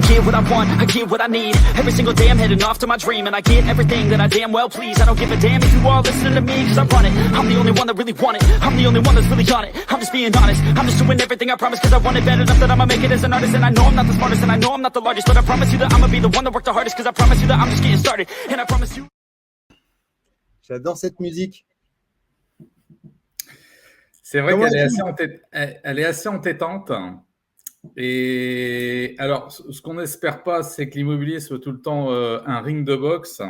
get what I want, I get what I need. Every single day I'm heading off to my dream, and I get everything that I damn well please. I don't give a damn if you all listening to me, cause I run it. I'm the only one that really want it, I'm the only one that's really on it. I'm just being honest, I'm just doing everything I promise, cause I want it bad enough that I'ma make it as an artist. And I know I'm not the smartest, and I know I'm not the largest, but I promise you that I'ma be the one that worked the hardest, cause I promise you that I'm just getting started. And I promise you. J'adore cette musique. C'est vrai qu'elle est assez entêtante. Et alors, ce qu'on n'espère pas, c'est que l'immobilier soit tout le temps un ring de boxe.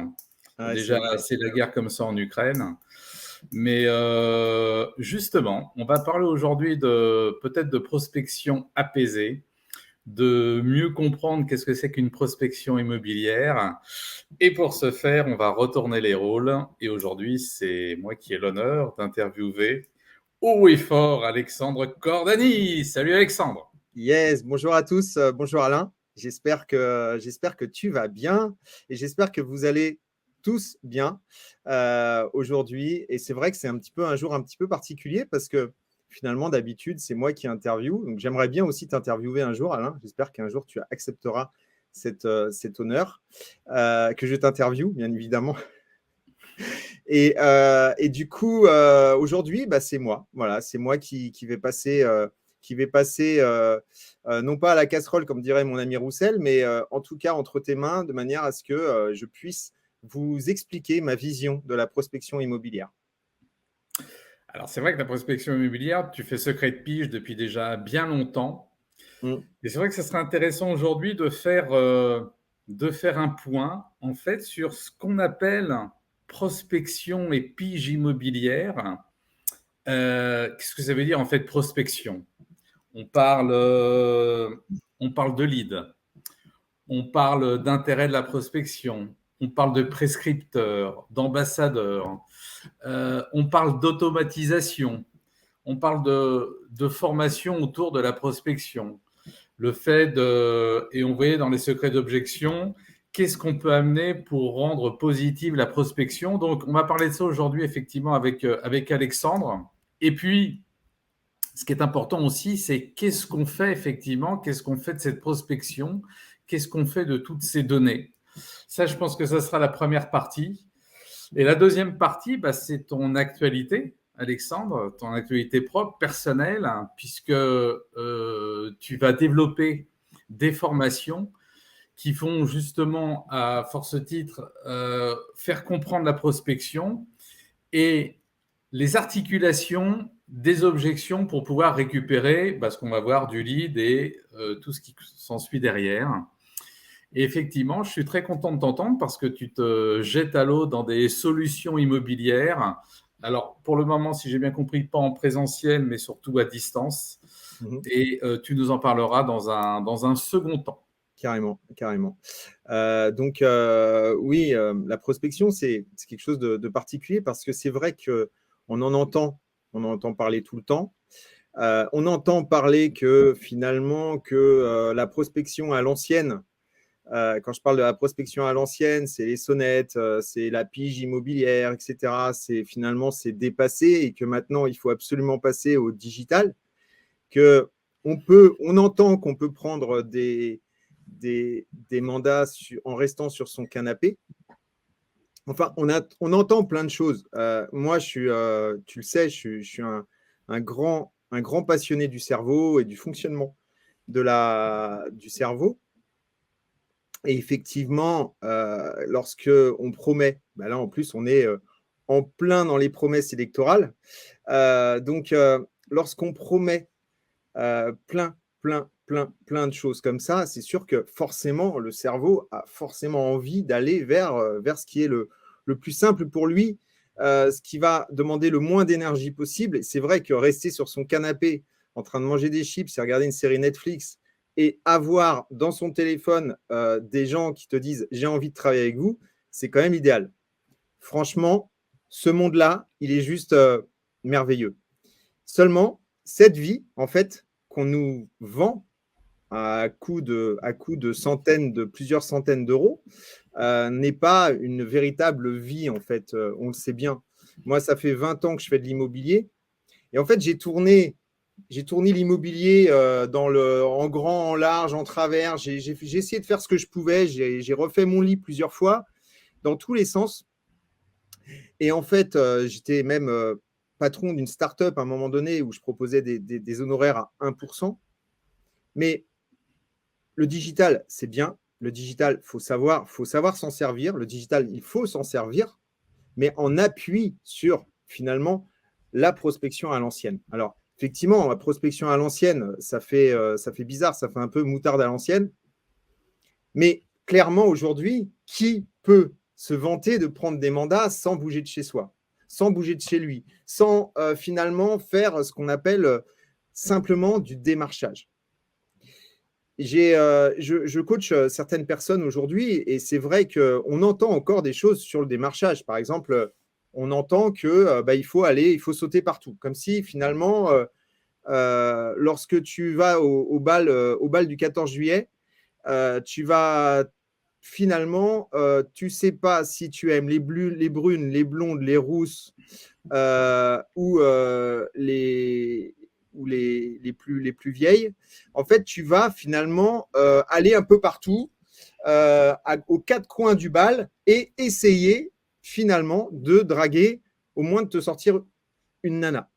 Déjà, c'est la guerre comme ça en Ukraine. Mais justement, on va parler aujourd'hui peut-être de prospection apaisée, de mieux comprendre qu'est-ce que c'est qu'une prospection immobilière. Et pour ce faire, on va retourner les rôles. Et aujourd'hui, c'est moi qui ai l'honneur d'interviewer haut et fort Alexandre Cordani. Salut Alexandre. Yes, bonjour à tous, bonjour Alain. J'espère que tu vas bien et j'espère que vous allez tous bien aujourd'hui. Et c'est vrai que c'est un jour un petit peu particulier parce que finalement, d'habitude, c'est moi qui interviewe. Donc, j'aimerais bien aussi t'interviewer un jour, Alain. J'espère qu'un jour, tu accepteras cet honneur que je t'interviewe, bien évidemment. Et du coup, aujourd'hui, c'est moi. Voilà, c'est moi qui vais passer, non pas à la casserole, comme dirait mon ami Roussel, mais en tout cas entre tes mains, de manière à ce que je puisse vous expliquer ma vision de la prospection immobilière. Alors, c'est vrai que la prospection immobilière, tu fais secret de pige depuis déjà bien longtemps. Et c'est vrai que ce serait intéressant aujourd'hui de faire un point, en fait, sur ce qu'on appelle prospection et pige immobilière. Qu'est-ce que ça veut dire, en fait, prospection ? On parle de lead, on parle d'intérêt de la prospection, on parle de prescripteurs, d'ambassadeurs, on parle d'automatisation, on parle de formation autour de la prospection. Le fait et on voyait dans les secrets d'objection, qu'est-ce qu'on peut amener pour rendre positive la prospection. Donc, on va parler de ça aujourd'hui, effectivement, avec Alexandre. Et puis, ce qui est important aussi, c'est qu'est-ce qu'on fait, effectivement, qu'est-ce qu'on fait de cette prospection, qu'est-ce qu'on fait de toutes ces données. Ça, je pense que ça sera la première partie. Et la deuxième partie, c'est ton actualité, Alexandre, ton actualité propre, personnelle, hein, puisque tu vas développer des formations qui vont justement, à force titre, faire comprendre la prospection et les articulations des objections pour pouvoir récupérer, ce qu'on va voir du lead et tout ce qui s'ensuit derrière. Et effectivement, je suis très content de t'entendre parce que tu te jettes à l'eau dans des solutions immobilières. Alors, pour le moment, si j'ai bien compris, pas en présentiel, mais surtout à distance. Et tu nous en parleras dans un second temps. Carrément. Donc, oui, la prospection, c'est quelque chose de particulier parce que c'est vrai qu'on en entend parler tout le temps. On entend parler que finalement, la prospection à l'ancienne, quand je parle de la prospection à l'ancienne, c'est les sonnettes, c'est la pige immobilière, etc. Finalement, c'est dépassé et que maintenant, il faut absolument passer au digital. On entend qu'on peut prendre des mandats en restant sur son canapé. Enfin, on entend plein de choses. Moi, tu le sais, je suis un grand passionné du cerveau et du fonctionnement du cerveau. Et effectivement, lorsque on promet, là en plus, on est en plein dans les promesses électorales. Donc, lorsqu'on promet plein de choses comme ça, c'est sûr que forcément, le cerveau a forcément envie d'aller vers ce qui est le plus simple pour lui, ce qui va demander le moins d'énergie possible. Et c'est vrai que rester sur son canapé en train de manger des chips et regarder une série Netflix et avoir dans son téléphone des gens qui te disent « j'ai envie de travailler avec vous », c'est quand même idéal. Franchement, ce monde-là, il est juste merveilleux. Seulement, cette vie, en fait, qu'on nous vend à coût de plusieurs centaines d'euros, n'est pas une véritable vie, en fait. On le sait bien. Moi, ça fait 20 ans que je fais de l'immobilier. Et en fait, j'ai tourné J'ai tourné l'immobilier en grand, en large, en travers. J'ai essayé de faire ce que je pouvais. J'ai refait mon lit plusieurs fois, dans tous les sens. Et en fait, j'étais même patron d'une start-up à un moment donné où je proposais des honoraires à 1%. Mais le digital, c'est bien. Le digital, faut savoir s'en servir. Le digital, il faut s'en servir, mais en appui sur, finalement, la prospection à l'ancienne. Alors, effectivement, la prospection à l'ancienne, ça fait bizarre, ça fait un peu moutarde à l'ancienne. Mais clairement, aujourd'hui, qui peut se vanter de prendre des mandats sans bouger de chez soi, sans bouger de chez lui, sans finalement faire ce qu'on appelle simplement du démarchage? Je coach certaines personnes aujourd'hui et c'est vrai qu'on entend encore des choses sur le démarchage. Par exemple, on entend que il faut sauter partout. Comme si finalement, lorsque tu vas au bal du 14 juillet, tu vas finalement, tu ne sais pas si tu aimes les brunes, les blondes, les rousses ou les plus vieilles. En fait, tu vas finalement aller un peu partout aux quatre coins du bal et essayer finalement de draguer, au moins de te sortir une nana.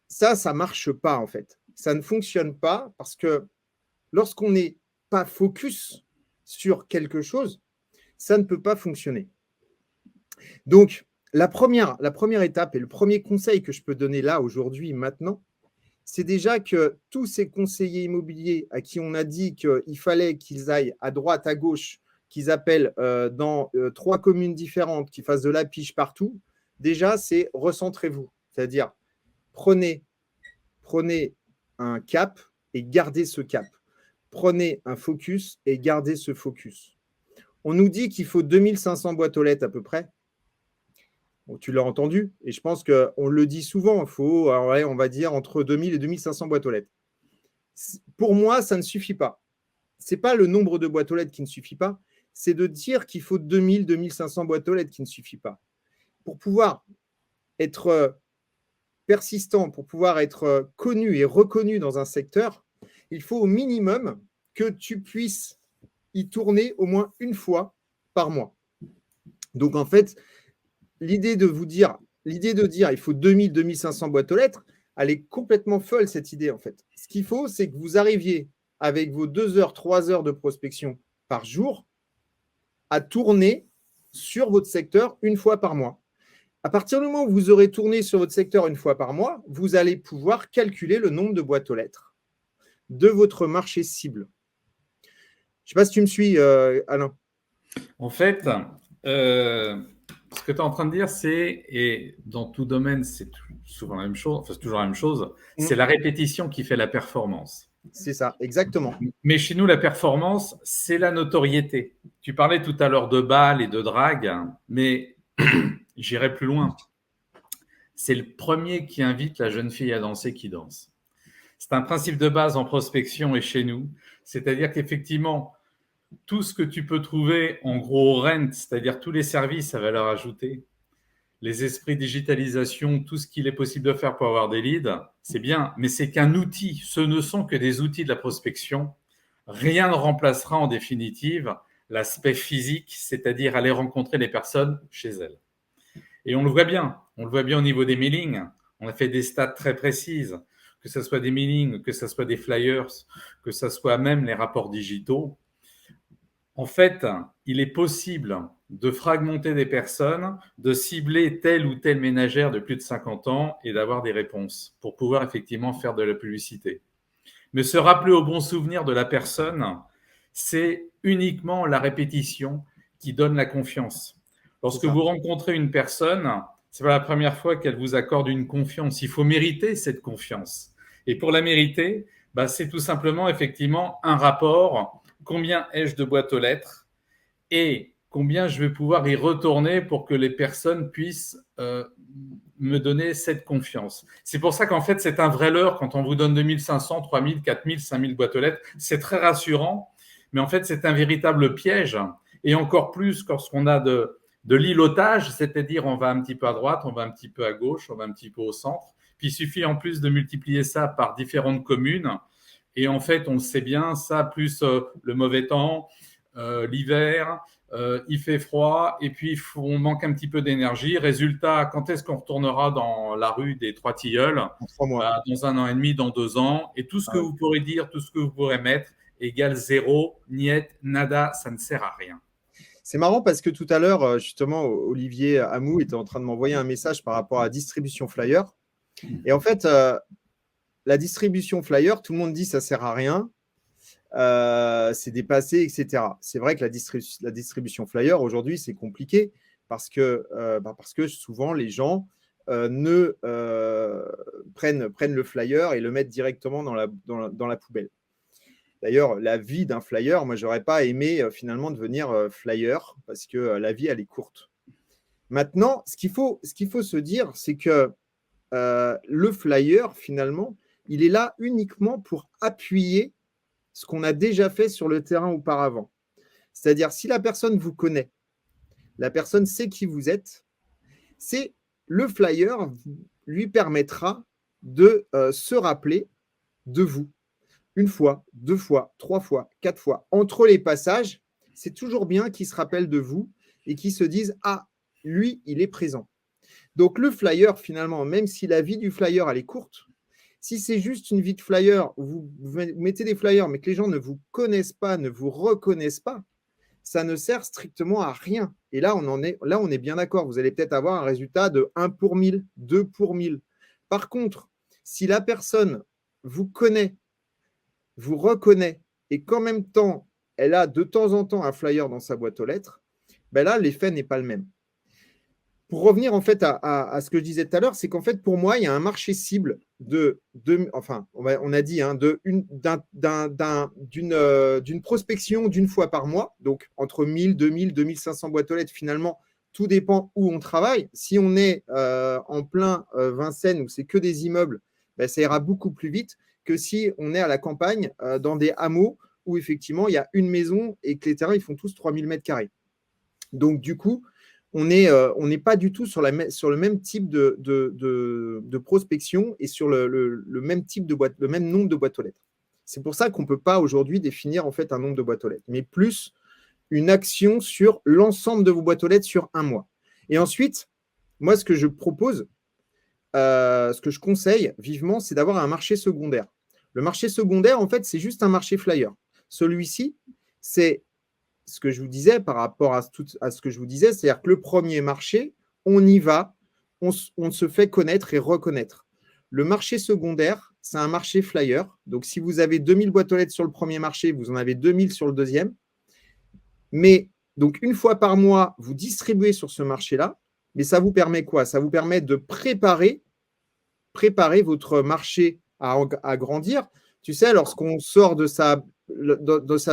Ça ne marche pas en fait. Ça ne fonctionne pas parce que lorsqu'on n'est pas focus sur quelque chose, ça ne peut pas fonctionner. Donc, la première étape et le premier conseil que je peux donner là, aujourd'hui, maintenant, c'est déjà que tous ces conseillers immobiliers à qui on a dit qu'il fallait qu'ils aillent à droite, à gauche, qu'ils appellent dans 3 communes différentes, qu'ils fassent de la pige partout, déjà, c'est recentrez-vous. C'est-à-dire, prenez un cap et gardez ce cap. Prenez un focus et gardez ce focus. On nous dit qu'il faut 2500 boîtes aux lettres à peu près. Bon, tu l'as entendu, et je pense qu'on le dit souvent, il faut, on va dire, entre 2000 et 2500 boîtes aux lettres. Pour moi, ça ne suffit pas. Ce n'est pas le nombre de boîtes aux lettres qui ne suffit pas, c'est de dire qu'il faut 2000, 2500 boîtes aux lettres qui ne suffit pas. Pour pouvoir être persistant, pour pouvoir être connu et reconnu dans un secteur, il faut au minimum que tu puisses y tourner au moins une fois par mois. Donc, en fait, l'idée de dire il faut 2000, 2500 boîtes aux lettres, elle est complètement folle, cette idée, en fait. Ce qu'il faut, c'est que vous arriviez avec vos 2 heures, 3 heures de prospection par jour à tourner sur votre secteur une fois par mois. À partir du moment où vous aurez tourné sur votre secteur une fois par mois, vous allez pouvoir calculer le nombre de boîtes aux lettres de votre marché cible. Je ne sais pas si tu me suis, Alain. En fait, ce que tu es en train de dire, et dans tout domaine, c'est souvent la même chose, enfin, c'est toujours la même chose, c'est la répétition qui fait la performance. C'est ça, exactement. Mais chez nous, la performance, c'est la notoriété. Tu parlais tout à l'heure de bal et de drague, mais j'irai plus loin. C'est le premier qui invite la jeune fille à danser qui danse. C'est un principe de base en prospection et chez nous. C'est-à-dire qu'effectivement, tout ce que tu peux trouver en gros rent, c'est-à-dire tous les services à valeur ajoutée, les esprits digitalisation, tout ce qu'il est possible de faire pour avoir des leads, c'est bien, mais c'est qu'un outil. Ce ne sont que des outils de la prospection. Rien ne remplacera en définitive l'aspect physique, c'est-à-dire aller rencontrer les personnes chez elles. Et on le voit bien au niveau des mailings. On a fait des stats très précises, que ce soit des mailings, que ce soit des flyers, que ce soit même les rapports digitaux. En fait, il est possible de fragmenter des personnes, de cibler telle ou telle ménagère de plus de 50 ans et d'avoir des réponses pour pouvoir effectivement faire de la publicité. Mais se rappeler au bon souvenir de la personne, c'est uniquement la répétition qui donne la confiance. Lorsque vous rencontrez une personne, ce n'est pas la première fois qu'elle vous accorde une confiance. Il faut mériter cette confiance. Et pour la mériter, c'est tout simplement effectivement un rapport. Combien ai-je de boîtes aux lettres et combien je vais pouvoir y retourner pour que les personnes puissent me donner cette confiance. C'est pour ça qu'en fait, c'est un vrai leurre quand on vous donne 2500, 3000, 4000, 5000 boîtes aux lettres. C'est très rassurant, mais en fait, c'est un véritable piège. Et encore plus lorsqu'on a de l'ilotage, c'est-à-dire on va un petit peu à droite, on va un petit peu à gauche, on va un petit peu au centre. Puis il suffit en plus de multiplier ça par différentes communes. Et en fait, on le sait bien, ça plus le mauvais temps, l'hiver, il fait froid et puis on manque un petit peu d'énergie. Résultat, quand est-ce qu'on retournera dans la rue des Trois Tilleuls? En 3 mois. Dans 1 an et demi, dans 2 ans. Et tout ce que vous pourrez dire, tout ce que vous pourrez mettre égale 0, niet, nada, ça ne sert à rien. C'est marrant parce que tout à l'heure, justement, Olivier Amou était en train de m'envoyer un message par rapport à la distribution flyer. Et en fait, la distribution flyer, tout le monde dit ça ne sert à rien, c'est dépassé, etc. C'est vrai que la distribution flyer, aujourd'hui, c'est compliqué parce que souvent, les gens prennent le flyer et le mettent directement dans la poubelle. D'ailleurs, la vie d'un flyer, moi, je n'aurais pas aimé finalement devenir flyer parce que la vie, elle est courte. Maintenant, ce qu'il faut se dire, c'est que le flyer, finalement, il est là uniquement pour appuyer ce qu'on a déjà fait sur le terrain auparavant. C'est-à-dire, si la personne vous connaît, la personne sait qui vous êtes, le flyer lui permettra de se rappeler de vous. 1 fois, 2 fois, 3 fois, 4 fois. Entre les passages, c'est toujours bien qu'il se rappelle de vous et qu'il se dise « Ah, lui, il est présent ». Donc, le flyer, finalement, même si la vie du flyer, elle est courte, si c'est juste une vie de flyer où vous mettez des flyers mais que les gens ne vous connaissent pas, ne vous reconnaissent pas, ça ne sert strictement à rien. Et là, on est bien d'accord. Vous allez peut-être avoir un résultat de 1 pour 1000, 2 pour 1000. Par contre, si la personne vous connaît, vous reconnaît et qu'en même temps, elle a de temps en temps un flyer dans sa boîte aux lettres, ben là, l'effet n'est pas le même. Pour revenir en fait à ce que je disais tout à l'heure, c'est qu'en fait, pour moi, il y a un marché cible on a dit, d'une prospection d'une fois par mois, donc entre 1000, 2000, 2500 boîtes aux lettres, finalement, tout dépend où on travaille. Si on est en plein Vincennes où c'est que des immeubles, ben, ça ira beaucoup plus vite que si on est à la campagne, dans des hameaux où effectivement il y a une maison et que les terrains ils font tous 3000 mètres carrés. Donc du coup, on n'est pas du tout sur le même type de prospection et sur le même type de boîte, le même nombre de boîtes aux lettres. C'est pour ça qu'on ne peut pas aujourd'hui définir en fait un nombre de boîtes aux lettres, mais plus une action sur l'ensemble de vos boîtes aux lettres sur 1 mois. Et ensuite, moi, ce que je propose, ce que je conseille vivement, c'est d'avoir un marché secondaire. Le marché secondaire, en fait, c'est juste un marché flyer. Celui-ci, c'est ce que je vous disais par rapport à ce que je vous disais, c'est-à-dire que le premier marché, on y va, on se fait connaître et reconnaître. Le marché secondaire, c'est un marché flyer. Donc, si vous avez 2000 boîtes aux lettres sur le premier marché, vous en avez 2000 sur le deuxième. Mais donc, 1 fois par mois, vous distribuez sur ce marché-là. Mais ça vous permet quoi? Ça vous permet de préparer votre marché à grandir. Tu sais, lorsqu'on sort de sa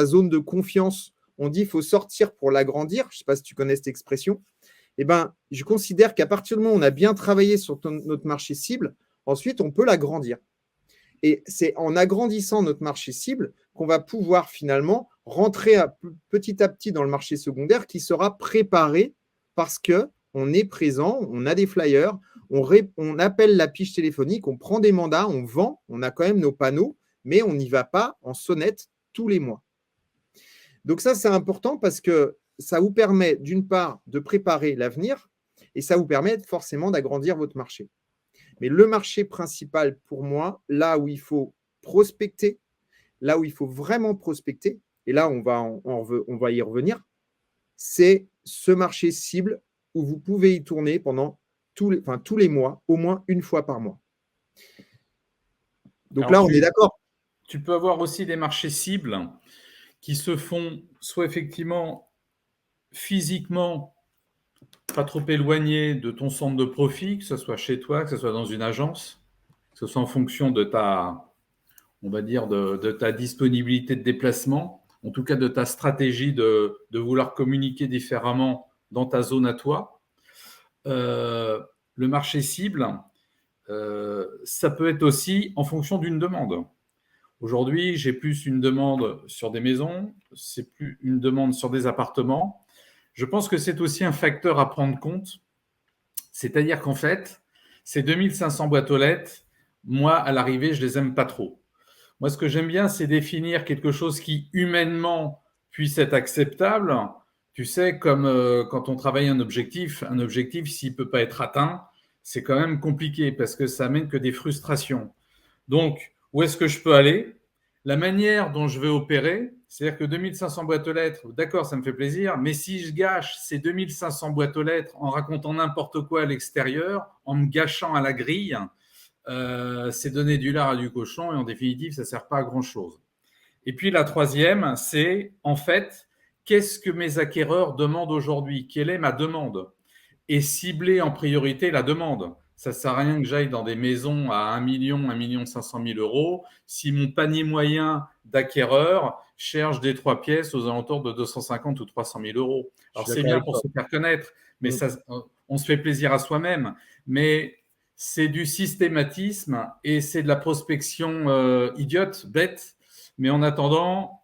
zone de confiance, on dit qu'il faut sortir pour l'agrandir. Je ne sais pas si tu connais cette expression. Eh ben, je considère qu'à partir du moment où on a bien travaillé sur notre marché cible, ensuite, on peut l'agrandir. Et c'est en agrandissant notre marché cible qu'on va pouvoir finalement rentrer petit à petit dans le marché secondaire qui sera préparé parce qu'on est présent, on a des flyers, on appelle la fiche téléphonique, on prend des mandats, on vend, on a quand même nos panneaux, mais on n'y va pas en sonnette tous les mois. Donc ça, c'est important parce que ça vous permet d'une part de préparer l'avenir et ça vous permet forcément d'agrandir votre marché. Mais le marché principal pour moi, là où il faut prospecter, là où il faut vraiment prospecter, et là on va y revenir, c'est ce marché cible où vous pouvez y tourner pendant tous les mois, au moins 1 fois par mois. Donc alors, là, on est d'accord. Tu peux avoir aussi des marchés cibles qui se font soit effectivement physiquement pas trop éloigné de ton centre de profit, que ce soit chez toi, que ce soit dans une agence, que ce soit en fonction de ta, on va dire, de ta disponibilité de déplacement, en tout cas de ta stratégie de vouloir communiquer différemment dans ta zone à toi. Le marché cible, ça peut être aussi en fonction d'une demande. Aujourd'hui, j'ai plus une demande sur des maisons, c'est plus une demande sur des appartements. Je pense que c'est aussi un facteur à prendre compte. C'est-à-dire qu'en fait, Ces 2500 boîtes aux lettres, moi, à l'arrivée, je les aime pas trop. Moi, ce que j'aime bien, c'est définir quelque chose qui, humainement, puisse être acceptable. Tu sais, comme quand on travaille un objectif, s'il ne peut pas être atteint, c'est quand même compliqué parce que ça amène que des frustrations. Donc, où est-ce que je peux aller? La manière dont je vais opérer, c'est-à-dire que 2500 boîtes aux lettres, d'accord, ça me fait plaisir, mais si je gâche ces 2500 boîtes aux lettres en racontant n'importe quoi à l'extérieur, en me gâchant à la grille, c'est donner du lard à du cochon et en définitive, ça ne sert pas à grand-chose. Et puis la troisième, c'est en fait, qu'est-ce que mes acquéreurs demandent aujourd'hui? Quelle est ma demande? Et cibler en priorité la demande. Ça ne sert à rien que j'aille dans des maisons à 1 million, 1 million 500 000 euros si mon panier moyen d'acquéreur cherche des 3 pièces aux alentours de 250 ou 300 000 euros. Alors c'est bien pour se faire connaître, mais ça, on se fait plaisir à soi-même. Mais c'est du systématisme et c'est de la prospection idiote, bête, mais en attendant,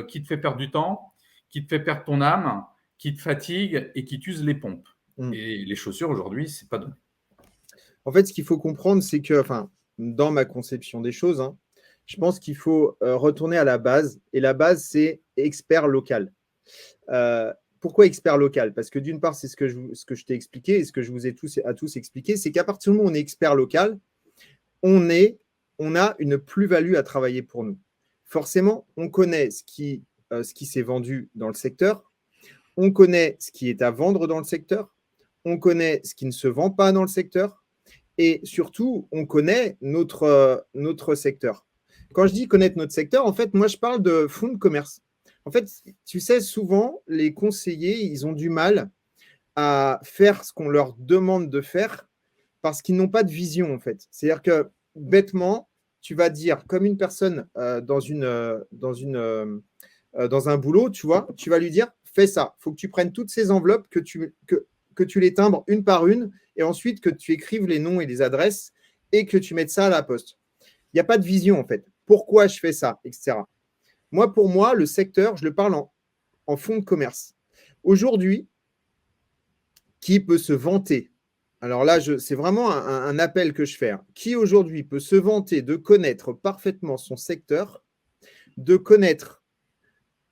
qui te fait perdre du temps, qui te fait perdre ton âme, qui te fatigue et qui t'use les pompes. Et les chaussures, aujourd'hui, c'est pas donné. En fait, ce qu'il faut comprendre, c'est que, enfin, dans ma conception des choses, hein, je pense qu'il faut retourner à la base. Et la base, c'est expert local. Pourquoi expert local? Parce que d'une part, c'est ce que je t'ai expliqué et ce que je vous ai tous expliqué, c'est qu'à partir du moment où on est expert local, on a une plus-value à travailler pour nous. Forcément, on connaît ce qui s'est vendu dans le secteur, on connaît ce qui est à vendre dans le secteur, on connaît ce qui ne se vend pas dans le secteur et surtout, on connaît notre secteur. Quand je dis connaître notre secteur, en fait, moi, je parle de fonds de commerce. En fait, tu sais, souvent, les conseillers, ils ont du mal à faire ce qu'on leur demande de faire parce qu'ils n'ont pas de vision, en fait. C'est-à-dire que, bêtement, tu vas dire, comme une personne dans un boulot, tu vois, tu vas lui dire, fais ça. Il faut que tu prennes toutes ces enveloppes, que tu les timbres une par une et ensuite que tu écrives les noms et les adresses et que tu mettes ça à la poste. Il n'y a pas de vision, en fait. Pourquoi je fais ça, etc. Moi, pour moi, le secteur, je le parle en fonds de commerce. Aujourd'hui, qui peut se vanter? Alors là, c'est vraiment un appel que je fais. Qui aujourd'hui peut se vanter de connaître parfaitement son secteur, de connaître,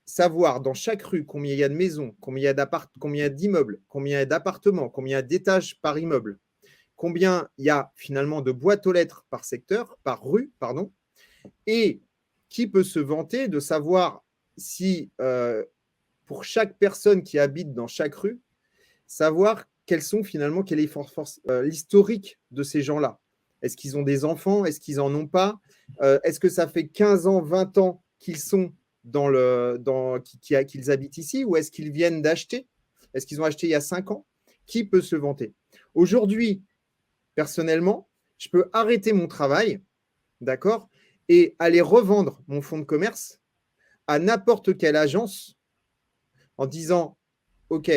savoir dans chaque rue combien il y a de maisons, combien il y a d'immeubles, combien il y a d'appartements, combien il y a d'étages par immeuble, combien il y a finalement de boîtes aux lettres par secteur, par rue, pardon, et qui peut se vanter de savoir si, pour chaque personne qui habite dans chaque rue, savoir quel est l'historique de ces gens-là. Est-ce qu'ils ont des enfants? Est-ce qu'ils n'en ont pas? Est-ce que ça fait 15 ans, 20 ans qu'ils sont qu'ils habitent ici ou est-ce qu'ils viennent d'acheter? Est-ce qu'ils ont acheté il y a 5 ans? Qui peut se vanter? Aujourd'hui, personnellement, je peux arrêter mon travail, d'accord, et aller revendre mon fonds de commerce à n'importe quelle agence en disant, OK,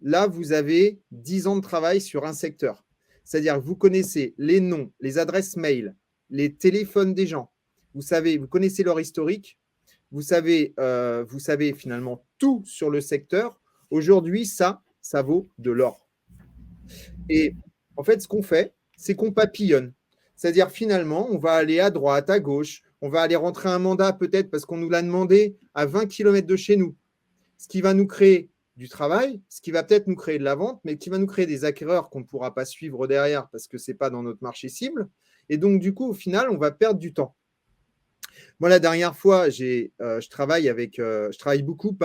là, vous avez 10 ans de travail sur un secteur. C'est-à-dire que vous connaissez les noms, les adresses mail, les téléphones des gens. Vous connaissez leur historique. Vous savez finalement tout sur le secteur. Aujourd'hui, ça vaut de l'or. Et en fait, ce qu'on fait, c'est qu'on papillonne. C'est-à-dire finalement, on va aller à droite, à gauche. On va aller rentrer un mandat peut-être parce qu'on nous l'a demandé à 20 km de chez nous. Ce qui va nous créer du travail, ce qui va peut-être nous créer de la vente, mais qui va nous créer des acquéreurs qu'on ne pourra pas suivre derrière parce que ce n'est pas dans notre marché cible. Et donc, du coup, au final, on va perdre du temps. Moi, la dernière fois, je travaille beaucoup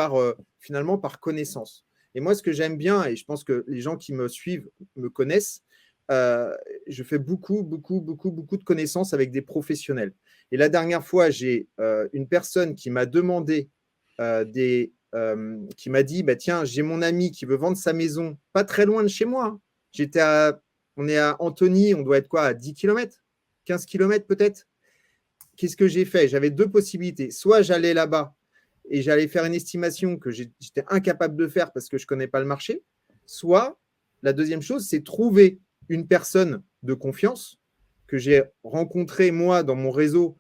finalement par connaissance. Et moi, ce que j'aime bien, et je pense que les gens qui me suivent me connaissent, je fais beaucoup de connaissances avec des professionnels. Et la dernière fois, j'ai une personne qui m'a demandé qui m'a dit, bah, tiens, j'ai mon ami qui veut vendre sa maison pas très loin de chez moi. On est à Antony, on doit être quoi, à 10 km, 15 km peut-être. Qu'est-ce que j'ai fait? J'avais deux possibilités. Soit j'allais là-bas et j'allais faire une estimation que j'étais incapable de faire parce que je ne connais pas le marché. Soit, la deuxième chose, c'est trouver une personne de confiance que j'ai rencontrée, moi, dans mon réseau,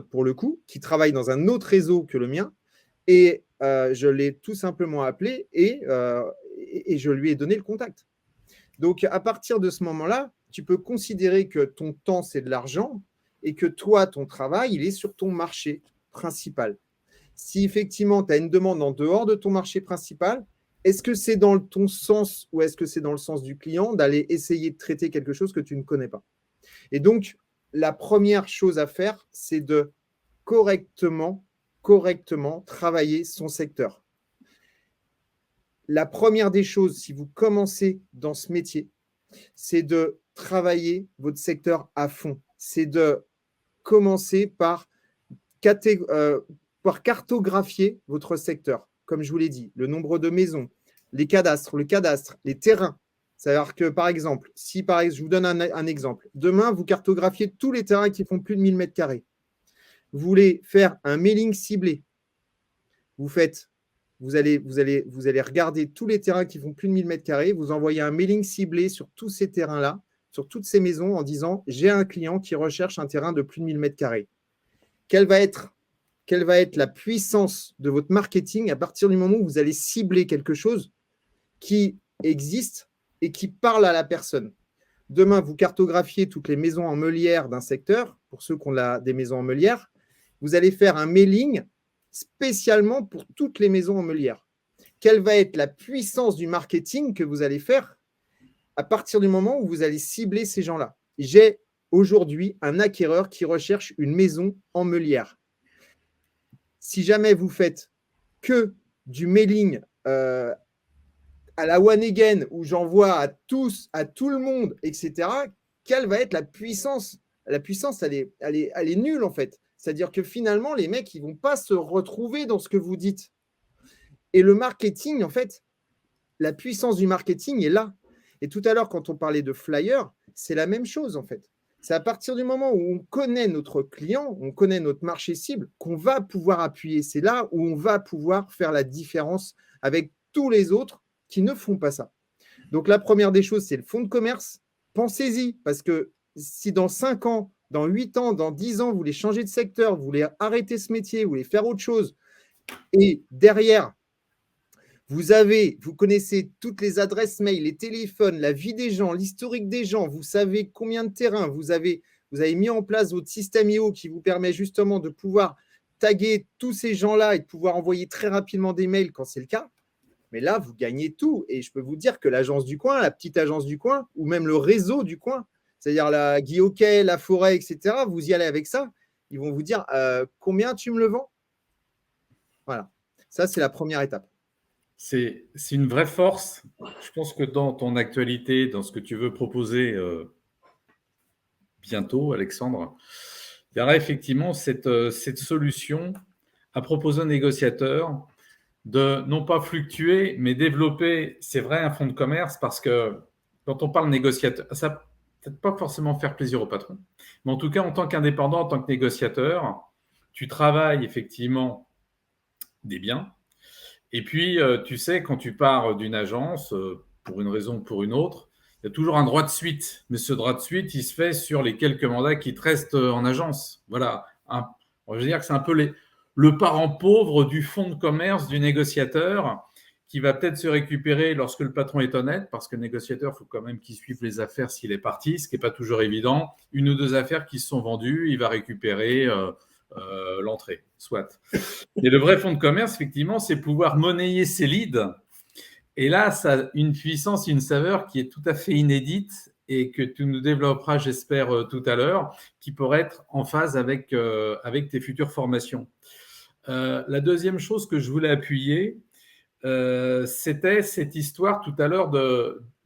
pour le coup, qui travaille dans un autre réseau que le mien. Et je l'ai tout simplement appelé et je lui ai donné le contact. Donc, à partir de ce moment-là, tu peux considérer que ton temps, c'est de l'argent et que toi, ton travail, il est sur ton marché principal. Si effectivement, tu as une demande en dehors de ton marché principal, est-ce que c'est dans ton sens ou est-ce que c'est dans le sens du client d'aller essayer de traiter quelque chose que tu ne connais pas? Et donc, la première chose à faire, c'est de correctement travailler son secteur. La première des choses, si vous commencez dans ce métier, c'est de travailler votre secteur à fond. C'est de commencer par cartographier votre secteur. Comme je vous l'ai dit, le nombre de maisons, le cadastre, les terrains. C'est-à-dire que, par exemple, je vous donne un exemple. Demain, vous cartographiez tous les terrains qui font plus de 1000 m². Vous voulez faire un mailing ciblé. Vous allez regarder tous les terrains qui font plus de 1000 m². Vous envoyez un mailing ciblé sur tous ces terrains-là, sur toutes ces maisons, en disant « J'ai un client qui recherche un terrain de plus de 1000 m². » Quelle va être la puissance de votre marketing à partir du moment où vous allez cibler quelque chose qui existe et qui parle à la personne? Demain, vous cartographiez toutes les maisons en meulière d'un secteur, pour ceux qui ont des maisons en meulière, vous allez faire un mailing spécialement pour toutes les maisons en meulière. Quelle va être la puissance du marketing que vous allez faire à partir du moment où vous allez cibler ces gens-là? J'ai aujourd'hui un acquéreur qui recherche une maison en meulière. Si jamais vous faites que du mailing à la one again, où j'envoie à tout le monde, etc., quelle va être la puissance? La puissance, elle est nulle en fait. C'est-à-dire que finalement, les mecs, ils ne vont pas se retrouver dans ce que vous dites. Et le marketing, en fait, la puissance du marketing est là. Et tout à l'heure, quand on parlait de flyer, c'est la même chose en fait. C'est à partir du moment où on connaît notre client, on connaît notre marché cible, qu'on va pouvoir appuyer. C'est là où on va pouvoir faire la différence avec tous les autres qui ne font pas ça. Donc, la première des choses, c'est le fonds de commerce. Pensez-y, parce que si dans 5 ans, dans 8 ans, dans 10 ans, vous voulez changer de secteur, vous voulez arrêter ce métier, vous voulez faire autre chose, et derrière, vous connaissez toutes les adresses mail, les téléphones, la vie des gens, l'historique des gens, vous savez combien de terrains, vous avez mis en place votre système IO qui vous permet justement de pouvoir taguer tous ces gens-là et de pouvoir envoyer très rapidement des mails quand c'est le cas. Mais là, vous gagnez tout. Et je peux vous dire que l'agence du coin, la petite agence du coin, ou même le réseau du coin, c'est-à-dire la Guy-Hockey, la Forêt, etc., vous y allez avec ça, ils vont vous dire combien tu me le vends? Voilà. Ça, c'est la première étape. C'est une vraie force. Je pense que dans ton actualité, dans ce que tu veux proposer bientôt, Alexandre, il y aura effectivement cette solution à proposer aux négociateurs de non pas fluctuer, mais développer, c'est vrai, un fonds de commerce, parce que quand on parle négociateur, ça ne peut-être pas forcément faire plaisir au patron, mais en tout cas, en tant qu'indépendant, en tant que négociateur, tu travailles effectivement des biens. Et puis, tu sais, quand tu pars d'une agence, pour une raison ou pour une autre, il y a toujours un droit de suite. Mais ce droit de suite, il se fait sur les quelques mandats qui te restent en agence. Voilà. Je veux dire que c'est un peu le parent pauvre du fonds de commerce du négociateur qui va peut-être se récupérer lorsque le patron est honnête, parce que le négociateur, il faut quand même qu'il suive les affaires s'il est parti, ce qui n'est pas toujours évident. 1 ou 2 affaires qui se sont vendues, il va récupérer l'entrée, soit. Et le vrai fonds de commerce, effectivement, c'est pouvoir monnayer ses leads. Et là, ça a une puissance, une saveur qui est tout à fait inédite et que tu nous développeras, j'espère, tout à l'heure, qui pourrait être en phase avec tes futures formations. La deuxième chose que je voulais appuyer, c'était cette histoire tout à l'heure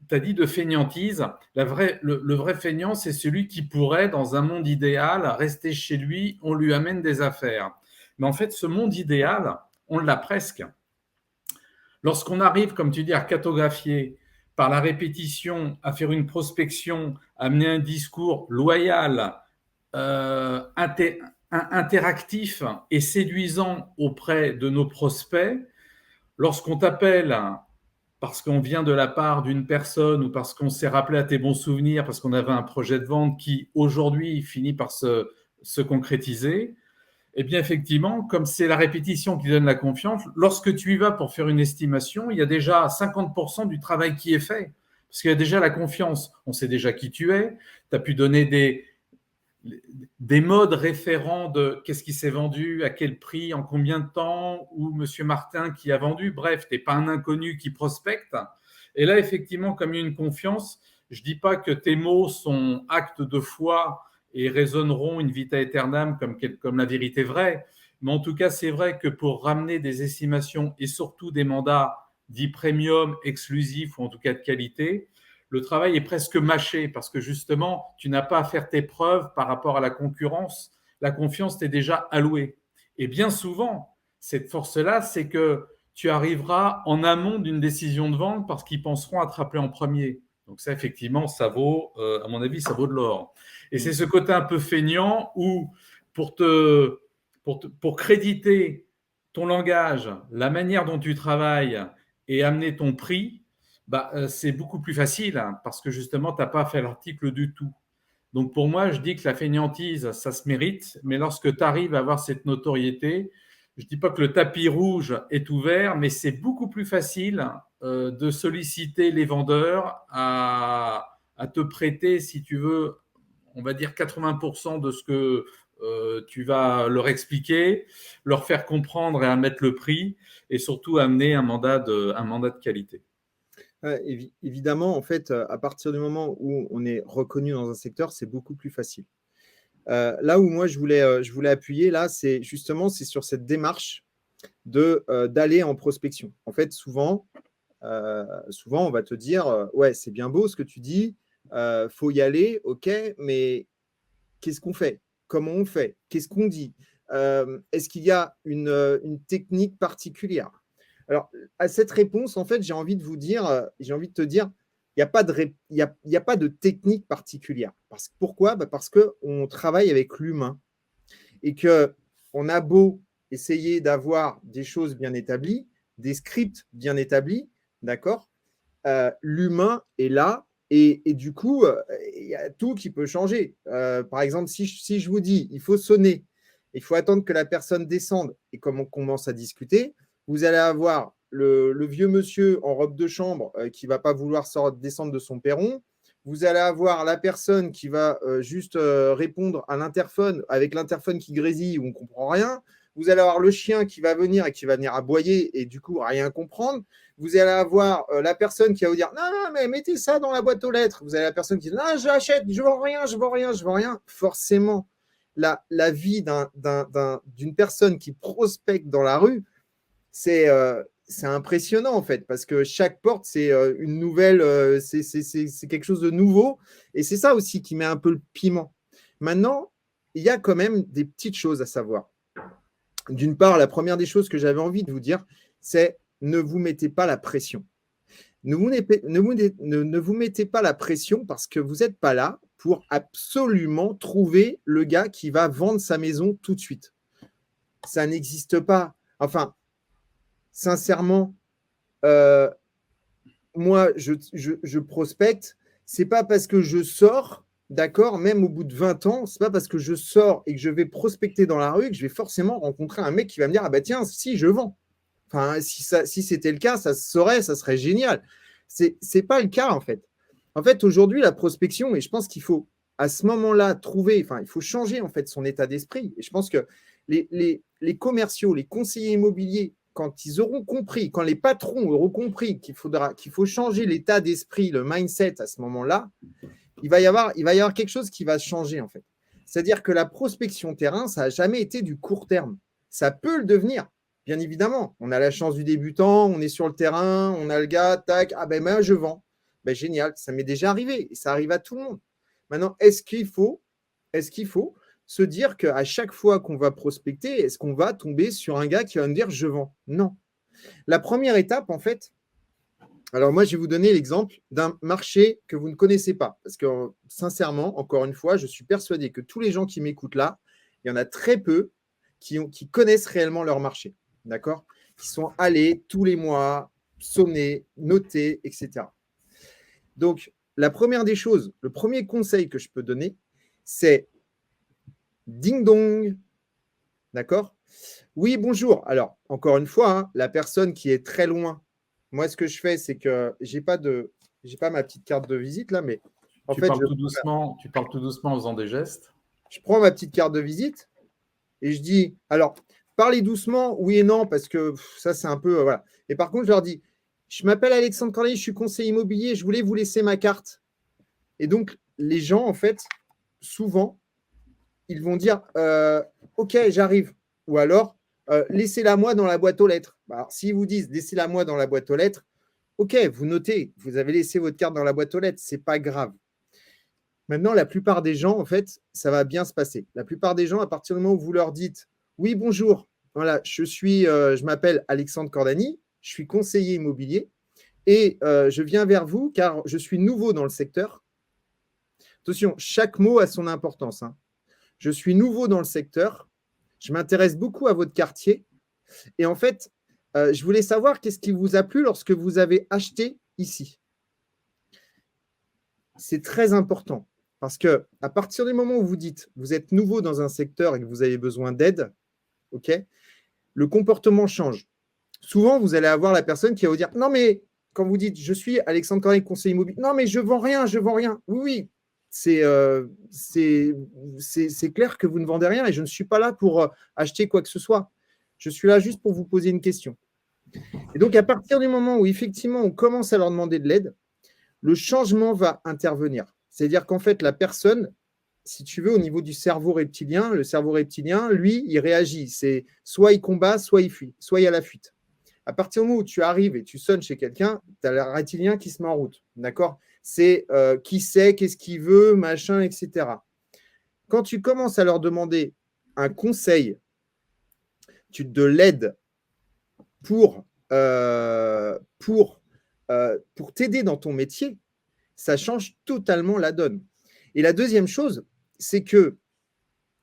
tu as dit de fainéantise. Le vrai fainéant, c'est celui qui pourrait, dans un monde idéal, rester chez lui, on lui amène des affaires. Mais en fait, ce monde idéal, on l'a presque. Lorsqu'on arrive, comme tu dis, à cartographier par la répétition, à faire une prospection, à amener un discours loyal, interactif et séduisant auprès de nos prospects, lorsqu'on t'appelle parce qu'on vient de la part d'une personne ou parce qu'on s'est rappelé à tes bons souvenirs, parce qu'on avait un projet de vente qui, aujourd'hui, finit par se concrétiser, eh bien, effectivement, comme c'est la répétition qui donne la confiance, lorsque tu y vas pour faire une estimation, il y a déjà 50% du travail qui est fait. Parce qu'il y a déjà la confiance. On sait déjà qui tu es. Tu as pu donner des modes référents de qu'est-ce qui s'est vendu, à quel prix, en combien de temps, ou Monsieur Martin qui a vendu. Bref, tu n'es pas un inconnu qui prospecte. Et là, effectivement, comme il y a une confiance, je ne dis pas que tes mots sont actes de foi et résonneront in vita aeternam comme la vérité vraie. Mais en tout cas, c'est vrai que pour ramener des estimations et surtout des mandats dits premium, exclusifs ou en tout cas de qualité, le travail est presque mâché parce que justement, tu n'as pas à faire tes preuves par rapport à la concurrence. La confiance t'est déjà allouée. Et bien souvent, cette force-là, c'est que tu arriveras en amont d'une décision de vente parce qu'ils penseront à te rappeler en premier. Donc ça, effectivement, ça vaut, à mon avis, ça vaut de l'or. Et c'est ce côté un peu feignant où pour créditer ton langage, la manière dont tu travailles et amener ton prix, c'est beaucoup plus facile parce que justement, tu n'as pas fait l'article du tout. Donc pour moi, je dis que la fainéantise, ça se mérite, mais lorsque tu arrives à avoir cette notoriété, je ne dis pas que le tapis rouge est ouvert, mais c'est beaucoup plus facile de solliciter les vendeurs à te prêter, si tu veux, on va dire 80% de ce que tu vas leur expliquer, leur faire comprendre et à mettre le prix, et surtout amener un mandat de qualité. Évidemment, en fait, à partir du moment où on est reconnu dans un secteur, c'est beaucoup plus facile. Là où moi je voulais appuyer, là, c'est sur cette démarche d'aller en prospection. En fait, souvent, on va te dire ouais, c'est bien beau ce que tu dis, faut y aller, ok, mais qu'est-ce qu'on fait? Comment on fait? Qu'est-ce qu'on dit? Est-ce qu'il y a une technique particulière? Alors, à cette réponse, en fait, j'ai envie de te dire, il n'y a pas de technique particulière. Pourquoi? Parce qu'on travaille avec l'humain et qu'on a beau essayer d'avoir des choses bien établies, des scripts bien établis, d'accord? L'humain est là et du coup, il y a tout qui peut changer. Par exemple, si je vous dis, il faut sonner, il faut attendre que la personne descende et comme on commence à discuter, vous allez avoir le vieux monsieur en robe de chambre qui ne va pas vouloir descendre de son perron. Vous allez avoir la personne qui va juste répondre à l'interphone avec l'interphone qui grésille où on ne comprend rien. Vous allez avoir le chien qui va venir et qui va venir aboyer et du coup rien comprendre. Vous allez avoir la personne qui va vous dire « Non, mais mettez ça dans la boîte aux lettres ». Vous avez la personne qui dit « Non, je l'achète, je ne vends rien, je ne vends rien, je ne vends rien ». Forcément, la vie d'une personne qui prospecte dans la rue, c'est impressionnant en fait, parce que chaque porte, c'est une nouvelle, c'est quelque chose de nouveau. Et c'est ça aussi qui met un peu le piment. Maintenant, il y a quand même des petites choses à savoir. D'une part, la première des choses que j'avais envie de vous dire, c'est ne vous mettez pas la pression. Ne vous mettez pas la pression parce que vous n'êtes pas là pour absolument trouver le gars qui va vendre sa maison tout de suite. Ça n'existe pas. Enfin, sincèrement, moi, je prospecte. C'est pas parce que je sors, d'accord, même au bout de 20 ans, c'est pas parce que je sors et que je vais prospecter dans la rue que je vais forcément rencontrer un mec qui va me dire « Ah bah tiens, si, je vends ». Enfin, si c'était le cas, ça se saurait, ça serait génial. C'est pas le cas, en fait. En fait, aujourd'hui, la prospection, et je pense qu'il faut, à ce moment-là, il faut changer, en fait, son état d'esprit. Et je pense que les commerciaux, les conseillers immobiliers, quand ils auront compris, quand les patrons auront compris qu'il faut changer l'état d'esprit, le mindset à ce moment-là, il va y avoir quelque chose qui va changer, en fait. C'est-à-dire que la prospection terrain, ça n'a jamais été du court terme. Ça peut le devenir. Bien évidemment, on a la chance du débutant, on est sur le terrain, on a le gars, tac, ah ben je vends. Ben, génial, ça m'est déjà arrivé et ça arrive à tout le monde. Maintenant, est-ce qu'il faut se dire qu'à chaque fois qu'on va prospecter, est-ce qu'on va tomber sur un gars qui va me dire je vends? Non. La première étape, en fait, alors moi, je vais vous donner l'exemple d'un marché que vous ne connaissez pas. Parce que sincèrement, encore une fois, je suis persuadé que tous les gens qui m'écoutent là, il y en a très peu qui connaissent réellement leur marché. D'accord? Qui sont allés tous les mois, sonner, noter, etc. Donc, la première des choses, le premier conseil que je peux donner, c'est ding dong. D'accord? Oui, bonjour. Alors, encore une fois, la personne qui est très loin, moi, ce que je fais, c'est que j'ai pas de j'ai pas ma petite carte de visite là, mais Tu parles tout doucement en faisant des gestes. Je prends ma petite carte de visite et je dis, alors, parlez doucement, oui et non, parce que ça, c'est un peu, voilà. Et par contre, je leur dis, je m'appelle Alexandre Corneille, je suis conseiller immobilier, je voulais vous laisser ma carte. Et donc, les gens, en fait, souvent, ils vont dire, OK, j'arrive. Ou alors, laissez-la moi dans la boîte aux lettres. Alors, s'ils vous disent, laissez-la moi dans la boîte aux lettres, OK, vous notez, vous avez laissé votre carte dans la boîte aux lettres, ce n'est pas grave. Maintenant, la plupart des gens, en fait, ça va bien se passer. La plupart des gens, à partir du moment où vous leur dites « Oui, bonjour, voilà, je m'appelle Alexandre Cordani, je suis conseiller immobilier et je viens vers vous car je suis nouveau dans le secteur. » Attention, chaque mot a son importance. Hein. Je suis nouveau dans le secteur, je m'intéresse beaucoup à votre quartier et en fait, je voulais savoir qu'est-ce qui vous a plu lorsque vous avez acheté ici. C'est très important. Parce qu'à partir du moment où vous dites vous êtes nouveau dans un secteur et que vous avez besoin d'aide, okay, le comportement change. Souvent, vous allez avoir la personne qui va vous dire non, mais quand vous dites je suis Alexandre Corneille, conseiller immobilier, non, mais je ne vends rien, je ne vends rien. Oui, c'est clair que vous ne vendez rien et je ne suis pas là pour acheter quoi que ce soit. Je suis là juste pour vous poser une question. Et donc, à partir du moment où effectivement on commence à leur demander de l'aide, le changement va intervenir. C'est-à-dire qu'en fait, la personne, si tu veux, au niveau du cerveau reptilien, le cerveau reptilien, lui, il réagit. C'est soit il combat, soit il fuit, soit il y a la fuite. À partir du moment où tu arrives et tu sonnes chez quelqu'un, tu as le reptilien qui se met en route. D'accord ? C'est qui sait, qu'est-ce qu'il veut, machin, etc. Quand tu commences à leur demander un conseil, de l'aide pour t'aider dans ton métier, ça change totalement la donne. Et la deuxième chose, c'est que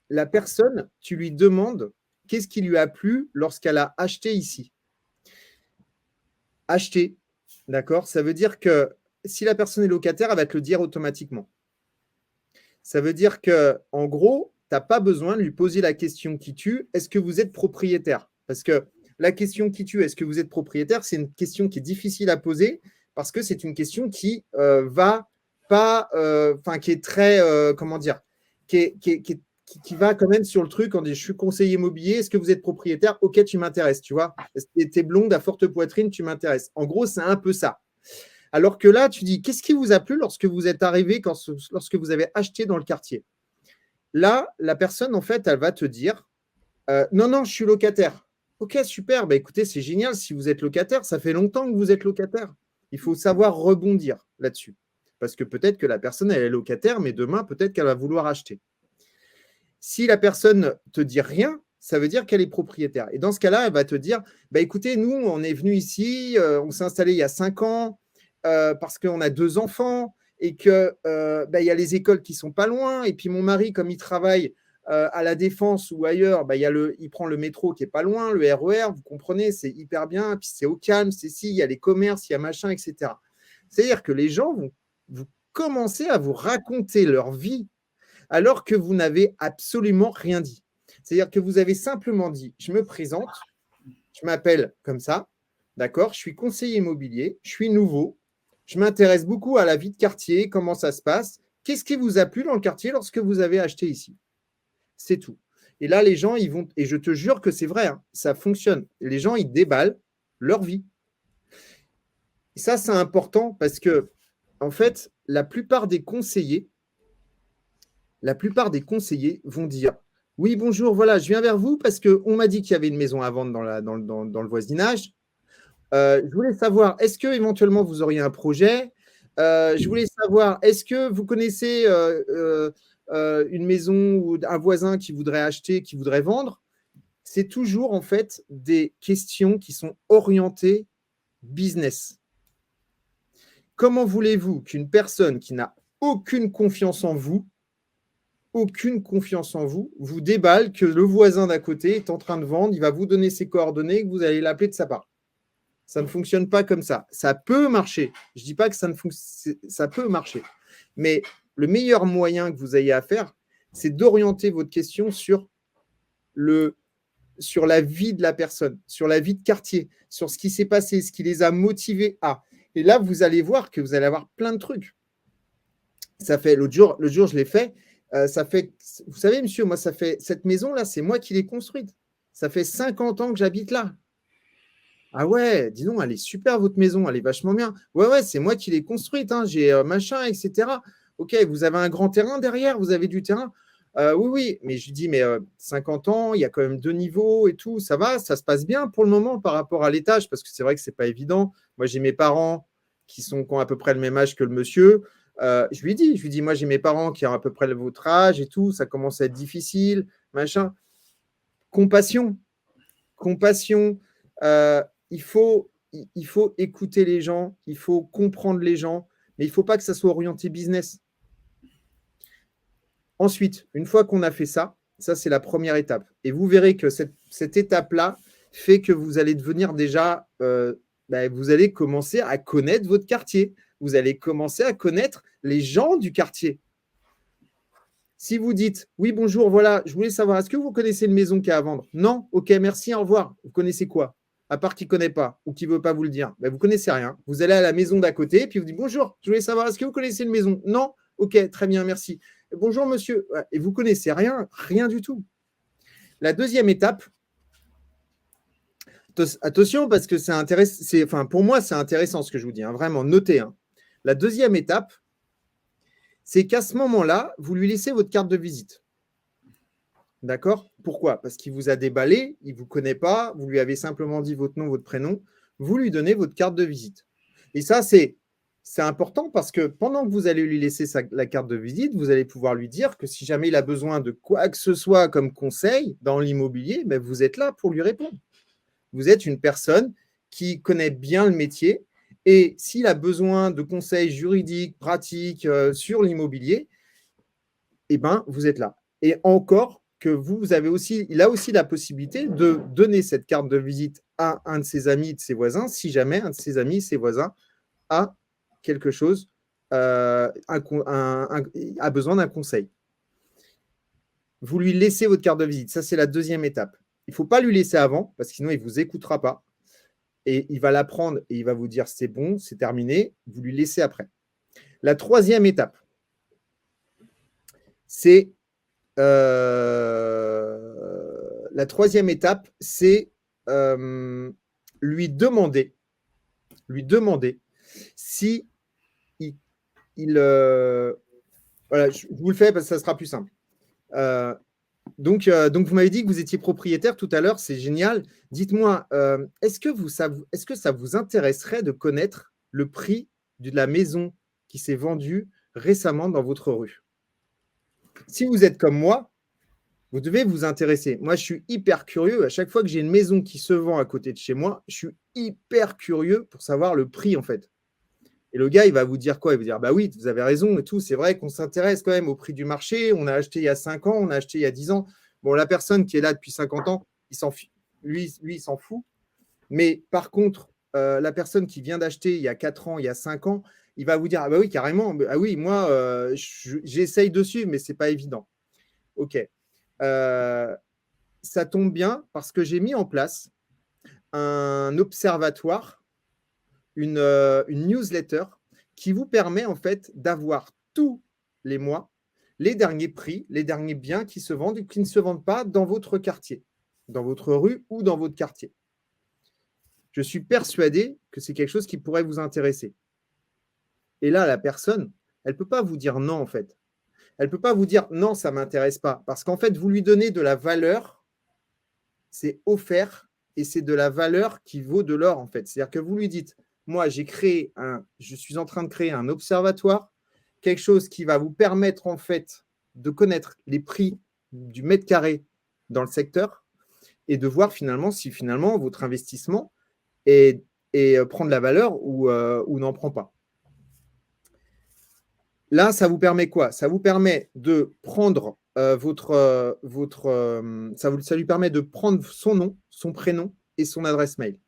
la personne, tu lui demandes qu'est-ce qui lui a plu lorsqu'elle a acheté ici. Acheter, d'accord ? Ça veut dire que si la personne est locataire, elle va te le dire automatiquement. Ça veut dire qu'en gros, tu n'as pas besoin de lui poser la question qui tue, est-ce que vous êtes propriétaire ? Parce que la question qui tue, est-ce que vous êtes propriétaire ? C'est une question qui est difficile à poser parce que c'est une question qui qui est très, comment dire, qui va quand même sur le truc. On dit, je suis conseiller immobilier, est-ce que vous êtes propriétaire ? Ok, tu m'intéresses, tu vois. T'es blonde à forte poitrine, tu m'intéresses. En gros, c'est un peu ça. Alors que là, tu dis, qu'est-ce qui vous a plu lorsque vous êtes arrivé, lorsque vous avez acheté dans le quartier ? Là, la personne, en fait, elle va te dire, non, je suis locataire. Ok, super, bah, écoutez, c'est génial. Si vous êtes locataire, ça fait longtemps que vous êtes locataire. Il faut savoir rebondir là-dessus. Parce que peut-être que la personne, elle est locataire, mais demain, peut-être qu'elle va vouloir acheter. Si la personne ne te dit rien, ça veut dire qu'elle est propriétaire. Et dans ce cas-là, elle va te dire, bah, écoutez, nous, on est venu ici, on s'est installé il y a 5 ans parce qu'on a 2 enfants et qu'il y a les écoles qui ne sont pas loin. Et puis mon mari, comme il travaille à la Défense ou ailleurs, il prend le métro qui n'est pas loin, le RER, vous comprenez, c'est hyper bien, puis c'est au calme, c'est il y a les commerces, il y a machin, etc. C'est-à-dire que les gens vont vous commencer à vous raconter leur vie alors que vous n'avez absolument rien dit. C'est-à-dire que vous avez simplement dit, je me présente, je m'appelle comme ça, d'accord, je suis conseiller immobilier, je suis nouveau, je m'intéresse beaucoup à la vie de quartier, comment ça se passe, qu'est-ce qui vous a plu dans le quartier lorsque vous avez acheté ici ? C'est tout. Et là, les gens, ils vont, et je te jure que c'est vrai, hein, ça fonctionne. Les gens, ils déballent leur vie. Et ça, c'est important parce que, en fait, la plupart des conseillers vont dire « Oui, bonjour, voilà, je viens vers vous parce qu'on m'a dit qu'il y avait une maison à vendre dans le voisinage. Je voulais savoir, est-ce que éventuellement vous auriez un projet ? Je voulais savoir, est-ce que vous connaissez une maison ou un voisin qui voudrait acheter, qui voudrait vendre ?» C'est toujours en fait des questions qui sont orientées business. Comment voulez-vous qu'une personne qui n'a aucune confiance en vous vous déballe que le voisin d'à côté est en train de vendre, il va vous donner ses coordonnées et que vous allez l'appeler de sa part ? Ça ne fonctionne pas comme ça. Ça peut marcher. Je ne dis pas que ça peut marcher. Mais le meilleur moyen que vous ayez à faire, c'est d'orienter votre question sur la vie de la personne, sur la vie de quartier, sur ce qui s'est passé, ce qui les a motivés à. Et là, vous allez voir que vous allez avoir plein de trucs. Ça fait l'autre jour, je l'ai fait. Ça fait, vous savez, monsieur, moi, ça fait cette maison-là, c'est moi qui l'ai construite. Ça fait 50 ans que j'habite là. Ah ouais, dis donc, elle est super votre maison, elle est vachement bien. Ouais, c'est moi qui l'ai construite, hein, j'ai machin, etc. Ok, vous avez un grand terrain derrière, vous avez du terrain. Oui, mais je lui dis, mais 50 ans, il y a quand même 2 niveaux et tout, ça va, ça se passe bien pour le moment par rapport à l'étage, parce que c'est vrai que c'est pas évident. Moi, j'ai mes parents qui ont à peu près le même âge que le monsieur. Je lui dis, moi, j'ai mes parents qui ont à peu près votre âge et tout, ça commence à être difficile, machin. Compassion. Euh, il faut écouter les gens, il faut comprendre les gens, mais il ne faut pas que ça soit orienté business. Ensuite, une fois qu'on a fait ça, ça c'est la première étape. Et vous verrez que cette étape-là fait que vous allez devenir déjà, vous allez commencer à connaître votre quartier. Vous allez commencer à connaître les gens du quartier. Si vous dites, oui, bonjour, voilà, je voulais savoir, est-ce que vous connaissez une maison qui est à vendre? Non? Ok, merci, au revoir. Vous connaissez quoi? À part qui ne connaît pas ou qui ne veut pas vous le dire. Vous ne connaissez rien. Vous allez à la maison d'à côté, puis vous dites, bonjour, je voulais savoir, est-ce que vous connaissez une maison? Non? Ok, très bien, merci. Bonjour, monsieur. Et vous ne connaissez rien, rien du tout. La deuxième étape, attention, parce que c'est intéressant, pour moi, c'est intéressant ce que je vous dis, hein, vraiment, notez. Hein. La deuxième étape, c'est qu'à ce moment-là, vous lui laissez votre carte de visite. D'accord? Pourquoi? Parce qu'il vous a déballé, il ne vous connaît pas, vous lui avez simplement dit votre nom, votre prénom, vous lui donnez votre carte de visite. Et ça, c'est important parce que pendant que vous allez lui laisser la carte de visite, vous allez pouvoir lui dire que si jamais il a besoin de quoi que ce soit comme conseil dans l'immobilier, vous êtes là pour lui répondre. Vous êtes une personne qui connaît bien le métier et s'il a besoin de conseils juridiques, pratiques sur l'immobilier, vous êtes là. Et encore, que il a aussi la possibilité de donner cette carte de visite à un de ses amis, de ses voisins, si jamais un de ses amis, ses voisins a quelque chose, a besoin d'un conseil. Vous lui laissez votre carte de visite. Ça, c'est la deuxième étape. Il ne faut pas lui laisser avant, parce que sinon, il ne vous écoutera pas. Et il va la prendre et il va vous dire c'est bon, c'est terminé. Vous lui laissez après. La troisième étape, c'est lui demander si voilà, je vous le fais parce que ça sera plus simple. Donc, vous m'avez dit que vous étiez propriétaire tout à l'heure, c'est génial. Dites-moi, est-ce que ça vous intéresserait de connaître le prix de la maison qui s'est vendue récemment dans votre rue? Si vous êtes comme moi, vous devez vous intéresser. Moi, je suis hyper curieux. À chaque fois que j'ai une maison qui se vend à côté de chez moi, je suis hyper curieux pour savoir le prix, en fait. Et le gars, il va vous dire quoi? Il va vous dire, bah oui, vous avez raison et tout. C'est vrai qu'on s'intéresse quand même au prix du marché. On a acheté il y a 5 ans, on a acheté il y a 10 ans. Bon, la personne qui est là depuis 50 ans, lui, il s'en fout. Mais par contre, la personne qui vient d'acheter il y a 4 ans, il y a 5 ans, il va vous dire, ah bah oui, carrément. Ah oui, moi, j'essaye dessus, mais ce n'est pas évident. OK. Ça tombe bien parce que j'ai mis en place un observatoire, une newsletter qui vous permet en fait d'avoir tous les mois les derniers prix, les derniers biens qui se vendent et qui ne se vendent pas dans votre quartier, dans votre rue ou dans votre quartier. Je suis persuadé que c'est quelque chose qui pourrait vous intéresser. Et là, la personne, elle ne peut pas vous dire non en fait. Elle ne peut pas vous dire non, ça ne m'intéresse pas. Parce qu'en fait, vous lui donnez de la valeur, c'est offert et c'est de la valeur qui vaut de l'or en fait. C'est-à-dire que vous lui dites, moi, je suis en train de créer un observatoire, quelque chose qui va vous permettre en fait de connaître les prix du mètre carré dans le secteur et de voir finalement si finalement votre investissement prend de la valeur ou n'en prend pas. Là, ça vous permet quoi? Ça vous permet de prendre ça lui permet de prendre son nom, son prénom et son adresse mail.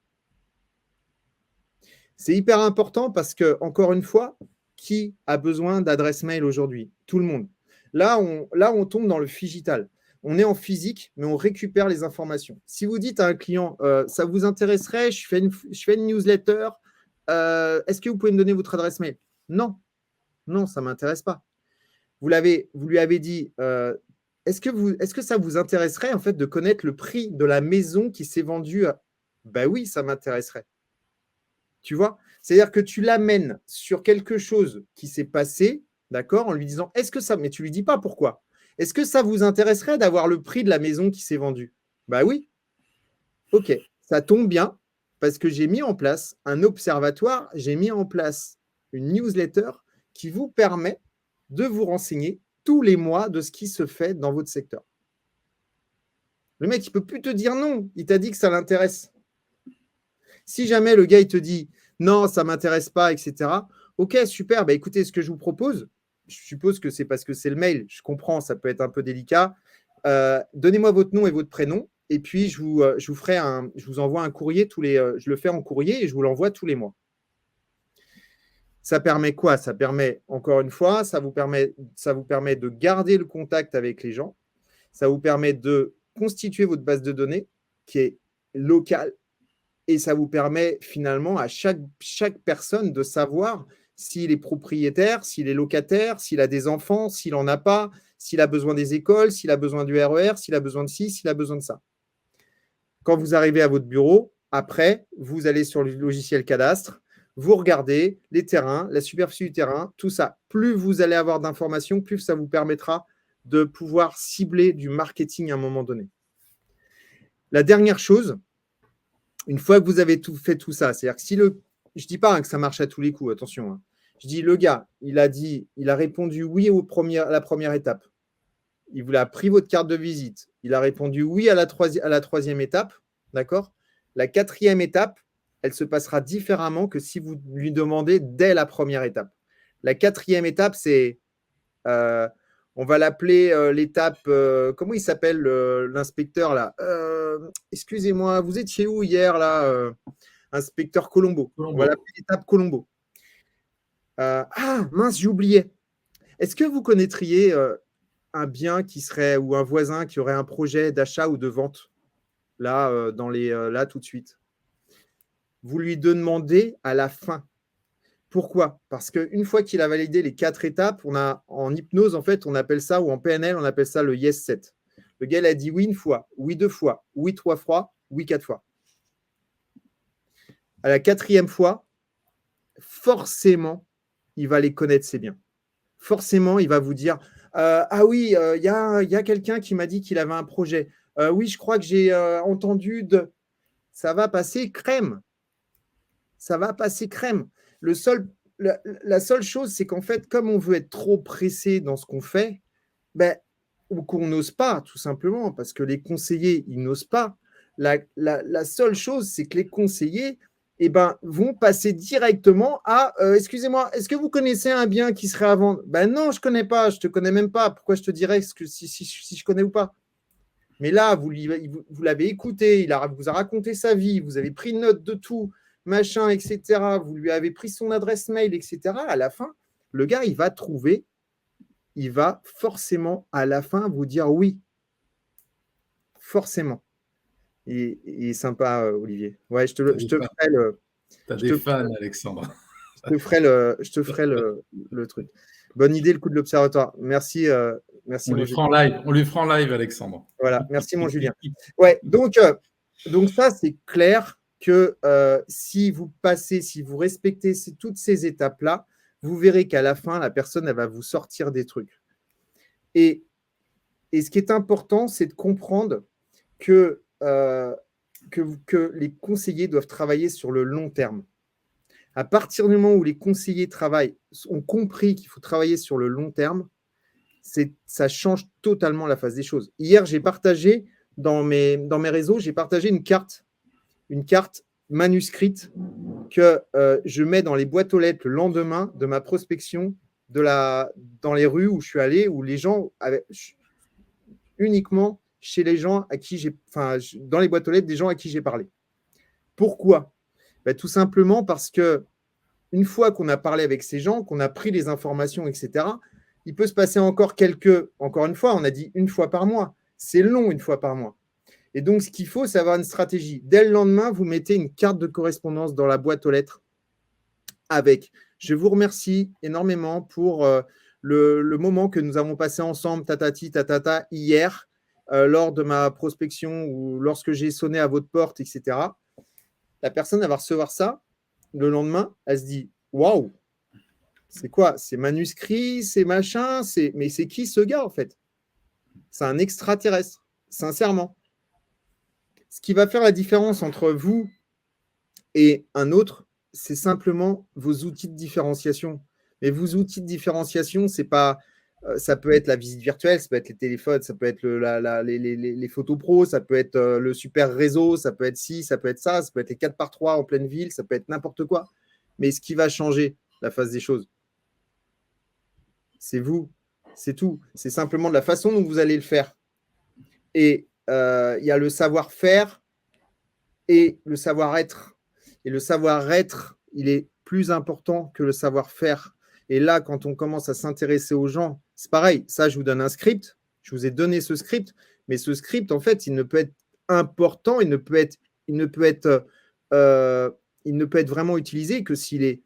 C'est hyper important parce que, encore une fois, qui a besoin d'adresse mail aujourd'hui? Tout le monde. Là, on tombe dans le phygital. On est en physique, mais on récupère les informations. Si vous dites à un client, ça vous intéresserait, je fais une newsletter, est-ce que vous pouvez me donner votre adresse mail? Non, non, ça ne m'intéresse pas. Vous lui avez dit, est-ce que ça vous intéresserait en fait de connaître le prix de la maison qui s'est vendue à... Ben oui, ça m'intéresserait. Tu vois? C'est-à-dire que tu l'amènes sur quelque chose qui s'est passé, d'accord, en lui disant, est-ce que ça... Mais tu ne lui dis pas pourquoi. Est-ce que ça vous intéresserait d'avoir le prix de la maison qui s'est vendue? Ben oui. Ok, ça tombe bien parce que j'ai mis en place un observatoire, j'ai mis en place une newsletter qui vous permet de vous renseigner tous les mois de ce qui se fait dans votre secteur. Le mec, il ne peut plus te dire non. Il t'a dit que ça l'intéresse. Si jamais le gars, il te dit non, ça ne m'intéresse pas, etc. Ok, super. Bah, écoutez, ce que je vous propose, je suppose que c'est parce que c'est le mail. Je comprends, ça peut être un peu délicat. Donnez-moi votre nom et votre prénom. Et puis, je vous envoie un courrier je le fais en courrier et je vous l'envoie tous les mois. Ça permet quoi? Ça permet, encore une fois, ça vous permet de garder le contact avec les gens. Ça vous permet de constituer votre base de données qui est locale. Et ça vous permet finalement à chaque personne de savoir s'il est propriétaire, s'il est locataire, s'il a des enfants, s'il n'en a pas, s'il a besoin des écoles, s'il a besoin du RER, s'il a besoin de ci, s'il a besoin de ça. Quand vous arrivez à votre bureau, après, vous allez sur le logiciel cadastre, vous regardez les terrains, la superficie du terrain, tout ça. Plus vous allez avoir d'informations, plus ça vous permettra de pouvoir cibler du marketing à un moment donné. La dernière chose, une fois que vous avez fait tout ça, c'est-à-dire que si je ne dis pas que ça marche à tous les coups, attention. Hein. Je dis, le gars, il a répondu oui à la première étape. Il vous a pris votre carte de visite. Il a répondu oui à la troisième étape. D'accord? La quatrième étape, elle se passera différemment que si vous lui demandez dès la première étape. La quatrième étape, c'est, on va l'appeler l'étape, comment il s'appelle l'inspecteur là? Excusez-moi, vous étiez où hier là, inspecteur Colombo. On va l'appeler l'étape Colombo. Mince, j'ai oublié. Est-ce que vous connaîtriez un bien qui serait, ou un voisin qui aurait un projet d'achat ou de vente là, là tout de suite? Vous lui demandez à la fin. Pourquoi? Parce qu'une fois qu'il a validé les 4 étapes, en hypnose, en fait, on appelle ça, ou en PNL, on appelle ça le yes set. Le gars, il a dit oui une fois, oui 2 fois, oui 3 fois, oui 4 fois. À la 4e fois, forcément, il va les connaître, ses biens. Forcément, il va vous dire ah oui, il y a quelqu'un qui m'a dit qu'il avait un projet. Oui, je crois que j'ai entendu de... Ça va passer crème. Ça va passer crème. La seule chose, c'est qu'en fait, comme on veut être trop pressé dans ce qu'on fait, ou qu'on n'ose pas, tout simplement, parce que les conseillers, ils n'osent pas. La seule chose, c'est que les conseillers vont passer directement à excusez-moi, est-ce que vous connaissez un bien qui serait à vendre? Non, je ne connais pas, je ne te connais même pas. Pourquoi je te dirais si je connais ou pas? Mais là, vous l'avez écouté, il vous a raconté sa vie, vous avez pris note de tout, machin, etc. Vous lui avez pris son adresse mail, etc. À la fin, le gars, il va forcément à la fin vous dire oui. Forcément. Il est sympa, Olivier. Ouais, je te ferai le... T'as des fans, Alexandre. Je te ferai le truc. Bonne idée, le coup de l'observatoire. Merci. On lui fera en live, Alexandre. Voilà, merci mon Julien. Ouais, donc ça, c'est clair que si vous respectez toutes ces étapes-là, vous verrez qu'à la fin, la personne, elle va vous sortir des trucs. Et ce qui est important, c'est de comprendre que les conseillers doivent travailler sur le long terme. À partir du moment où les conseillers ont compris qu'il faut travailler sur le long terme, ça change totalement la face des choses. Hier, j'ai partagé dans mes réseaux, j'ai partagé une carte manuscrite que je mets dans les boîtes aux lettres le lendemain de ma prospection dans les rues où je suis allé, où les gens uniquement chez les gens à qui dans les boîtes aux lettres des gens à qui j'ai parlé. Pourquoi? Tout simplement parce que une fois qu'on a parlé avec ces gens, qu'on a pris les informations, etc., il peut se passer encore une fois, on a dit une fois par mois. C'est long, une fois par mois. Et donc, ce qu'il faut, c'est avoir une stratégie. Dès le lendemain, vous mettez une carte de correspondance dans la boîte aux lettres avec. Je vous remercie énormément pour le moment que nous avons passé ensemble, tatati, tatata, hier, lors de ma prospection ou lorsque j'ai sonné à votre porte, etc. La personne, elle va recevoir ça. Le lendemain, elle se dit « Waouh, c'est quoi? C'est manuscrit, c'est machin, mais c'est qui ce gars, en fait? C'est un extraterrestre, sincèrement. » Ce qui va faire la différence entre vous et un autre, c'est simplement vos outils de différenciation. Mais vos outils de différenciation, c'est pas, ça peut être la visite virtuelle, ça peut être les téléphones, ça peut être les photos pro, ça peut être le super réseau, ça peut être ci, ça peut être ça peut être les 4x3 en pleine ville, ça peut être n'importe quoi. Mais ce qui va changer la face des choses, c'est vous, c'est tout. C'est simplement de la façon dont vous allez le faire. Et il y a le savoir-faire et le savoir-être. Et le savoir-être, il est plus important que le savoir-faire. Et là, quand on commence à s'intéresser aux gens, c'est pareil. Ça, je vous donne un script. Je vous ai donné ce script. Mais ce script, en fait, il ne peut être important, il ne peut être vraiment utilisé que s'il est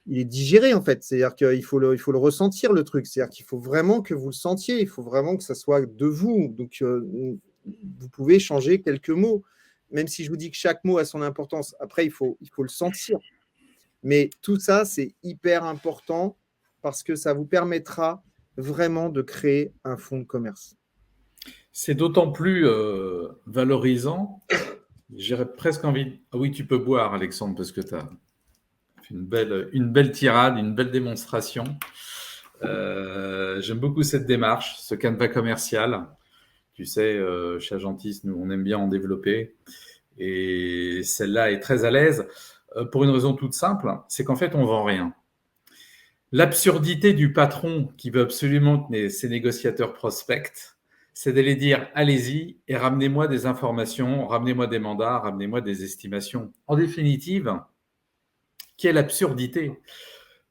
digéré, en fait. C'est-à-dire qu'il faut le ressentir, le truc. C'est-à-dire qu'il faut vraiment que vous le sentiez. Il faut vraiment que ça soit de vous. Donc, vous pouvez changer quelques mots. Même si je vous dis que chaque mot a son importance, après, il faut le sentir. Mais tout ça, c'est hyper important parce que ça vous permettra vraiment de créer un fonds de commerce. C'est d'autant plus valorisant, j'aurais presque envie… Ah oui, tu peux boire, Alexandre, parce que tu as fait une belle tirade, une belle démonstration. J'aime beaucoup cette démarche, ce canevas commercial. Tu sais, chez Agentis, nous, on aime bien en développer. Et celle-là est très à l'aise pour une raison toute simple, c'est qu'en fait, on ne vend rien. L'absurdité du patron qui veut absolument que ses négociateurs prospectent, c'est d'aller dire « allez-y et ramenez-moi des informations, ramenez-moi des mandats, ramenez-moi des estimations ». En définitive, quelle absurdité!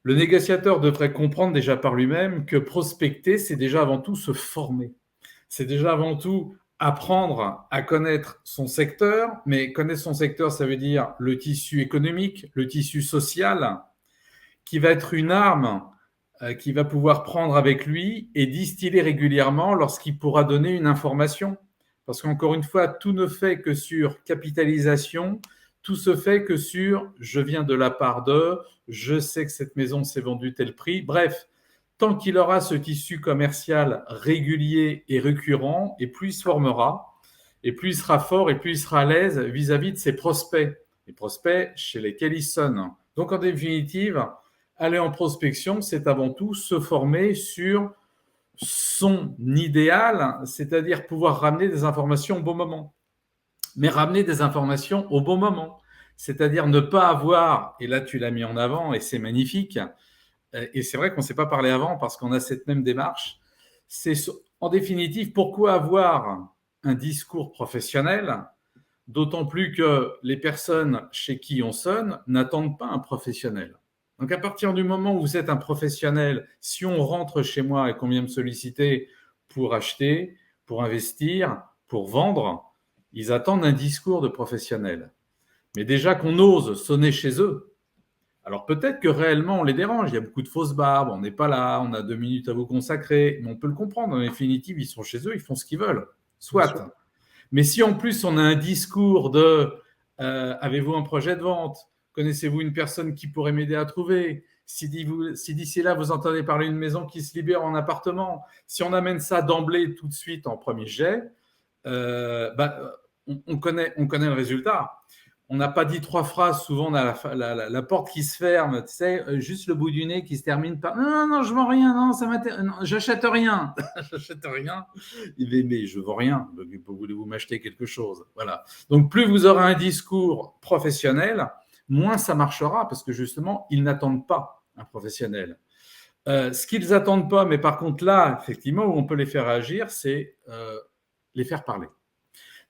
Le négociateur devrait comprendre déjà par lui-même que prospecter, c'est déjà avant tout se former. C'est déjà avant tout apprendre à connaître son secteur, mais connaître son secteur, ça veut dire le tissu économique, le tissu social, qui va être une arme qu'il va pouvoir prendre avec lui et distiller régulièrement lorsqu'il pourra donner une information. Parce qu'encore une fois, tout ne fait que sur capitalisation, tout se fait que sur « je viens de la part de »,« je sais que cette maison s'est vendue tel prix ». Bref, tant qu'il aura ce tissu commercial régulier et récurrent, et plus il se formera, et plus il sera fort, et plus il sera à l'aise vis-à-vis de ses prospects, les prospects chez lesquels il sonne. Donc en définitive, aller en prospection, c'est avant tout se former sur son idéal, c'est-à-dire pouvoir ramener des informations au bon moment. Mais ramener des informations au bon moment, c'est-à-dire ne pas avoir, et là tu l'as mis en avant et c'est magnifique, et c'est vrai qu'on ne s'est pas parlé avant parce qu'on a cette même démarche, c'est en définitive pourquoi avoir un discours professionnel, d'autant plus que les personnes chez qui on sonne n'attendent pas un professionnel. Donc, à partir du moment où vous êtes un professionnel, si on rentre chez moi et qu'on vient me solliciter pour acheter, pour investir, pour vendre, ils attendent un discours de professionnel. Mais déjà qu'on ose sonner chez eux, alors peut-être que réellement on les dérange, il y a beaucoup de fausses barbes, on n'est pas là, on a 2 minutes à vous consacrer, mais on peut le comprendre, en définitive, ils sont chez eux, ils font ce qu'ils veulent, soit. Mais si en plus on a un discours de avez-vous un projet de vente ? Connaissez-vous une personne qui pourrait m'aider à trouver ? Si d'ici là, vous entendez parler d'une maison qui se libère en appartement, si on amène ça d'emblée tout de suite en premier jet, on connaît le résultat. On n'a pas dit 3 phrases, souvent on a la porte qui se ferme, tu sais, juste le bout du nez qui se termine par « Non, je vends rien, non, ça m'intéresse, non, j'achète rien. » J'achète rien. Il dit « Mais je vends rien, voulez-vous m'acheter quelque chose ?» Voilà. Donc, plus vous aurez un discours professionnel, moins ça marchera parce que justement, ils n'attendent pas un professionnel. Ce qu'ils n'attendent pas, mais par contre là, effectivement, où on peut les faire agir, c'est les faire parler.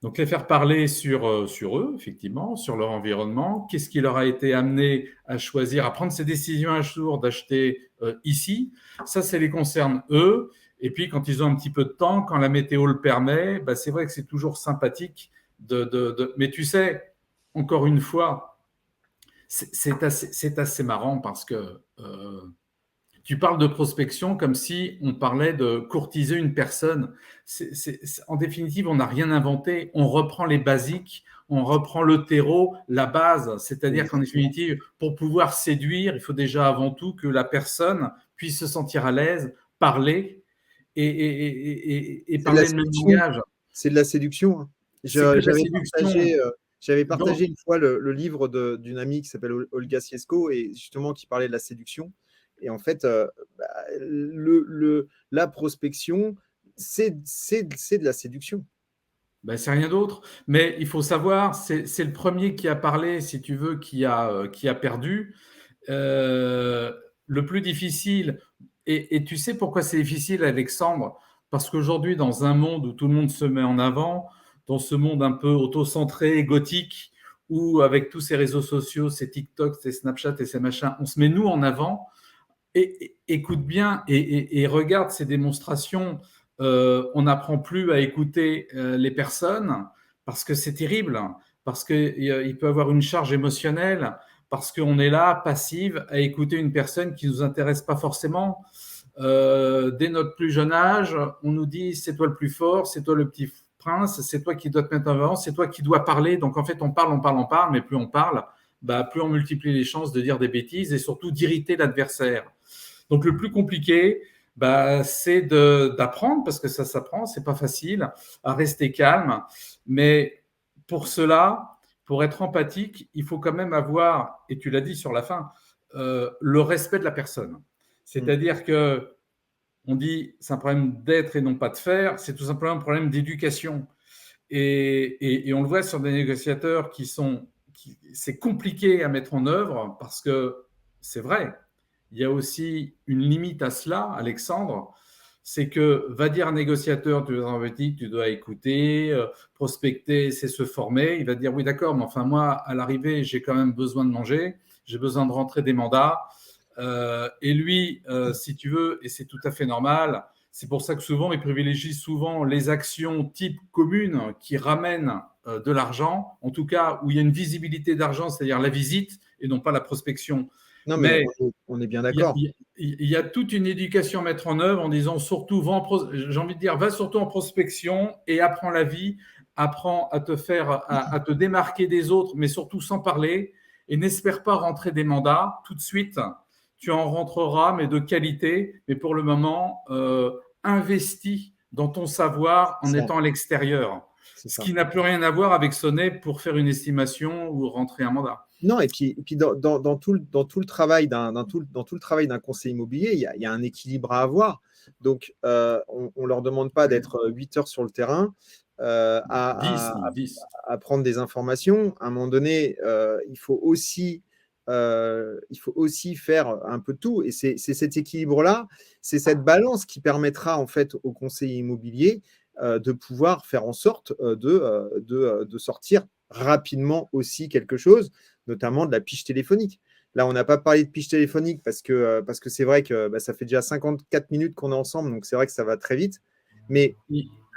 Donc, les faire parler sur eux, effectivement, sur leur environnement. Qu'est-ce qui leur a été amené à choisir, à prendre ces décisions un jour d'acheter ici ? Ça les concerne eux. Et puis, quand ils ont un petit peu de temps, quand la météo le permet, c'est vrai que c'est toujours sympathique. Mais tu sais, encore une fois, C'est assez marrant parce que tu parles de prospection comme si on parlait de courtiser une personne. En définitive, on n'a rien inventé. On reprend les basiques, on reprend le terreau, la base. C'est-à-dire qu'en définitive, pour pouvoir séduire, il faut déjà avant tout que la personne puisse se sentir à l'aise, parler et parler le même langage. C'est de la séduction. Hein. J'avais partagé une fois le livre d'une amie qui s'appelle Olga Siesko et justement qui parlait de la séduction. Et en fait, la prospection, c'est de la séduction. Ben, c'est rien d'autre. Mais il faut savoir, c'est le premier qui a parlé, si tu veux, qui a perdu. Le plus difficile, et tu sais pourquoi c'est difficile, Alexandre? Parce qu'aujourd'hui, dans un monde où tout le monde se met en avant, dans ce monde un peu auto-centré, gothique, où avec tous ces réseaux sociaux, ces TikTok, ces Snapchat et ces machins, on se met nous en avant. Et écoute bien et regarde ces démonstrations. On n'apprend plus à écouter les personnes parce que c'est terrible, parce qu'il peut avoir une charge émotionnelle, parce qu'on est là, passive, à écouter une personne qui ne nous intéresse pas forcément. Dès notre plus jeune âge, on nous dit c'est toi le plus fort, c'est toi le petit prince, c'est toi qui dois te mettre en avant, c'est toi qui dois parler. Donc en fait, on parle, mais plus on parle, plus on multiplie les chances de dire des bêtises et surtout d'irriter l'adversaire. Donc le plus compliqué, c'est d'apprendre, parce que ça s'apprend, c'est pas facile, à rester calme. Mais pour cela, pour être empathique, il faut quand même avoir, et tu l'as dit sur la fin, le respect de la personne. C'est-à-dire que on dit c'est un problème d'être et non pas de faire, c'est tout simplement un problème d'éducation. Et on le voit sur des négociateurs c'est compliqué à mettre en œuvre parce que c'est vrai. Il y a aussi une limite à cela, Alexandre, c'est que va dire un négociateur, tu dois être empathique, tu dois écouter, prospecter, c'est se former. Il va dire oui, d'accord, mais enfin moi, à l'arrivée, j'ai quand même besoin de manger, j'ai besoin de rentrer des mandats. Et lui, si tu veux, et c'est tout à fait normal, c'est pour ça que souvent, il privilégie souvent les actions type commune qui ramènent de l'argent, en tout cas où il y a une visibilité d'argent, c'est-à-dire la visite et non pas la prospection. Non, mais on est bien d'accord. Il y a toute une éducation à mettre en œuvre en disant surtout, j'ai envie de dire, va surtout en prospection et apprends la vie, apprends à te démarquer des autres, mais surtout sans parler, et n'espère pas rentrer des mandats tout de suite. Tu en rentreras, mais de qualité. Mais pour le moment, investis dans ton savoir en étant à l'extérieur. Ce qui n'a plus rien à voir avec sonner pour faire une estimation ou rentrer un mandat. Non, et puis dans tout le travail d'un conseiller immobilier, il y a un équilibre à avoir. Donc, on ne leur demande pas d'être 8 heures sur le terrain à prendre des informations. À un moment donné, il faut aussi faire un peu tout. Et c'est cet équilibre-là, c'est cette balance qui permettra en fait au conseiller immobilier de pouvoir faire en sorte de sortir rapidement aussi quelque chose, notamment de la fiche téléphonique. Là, on n'a pas parlé de fiche téléphonique parce que c'est vrai que ça fait déjà 54 minutes qu'on est ensemble, donc c'est vrai que ça va très vite. Mais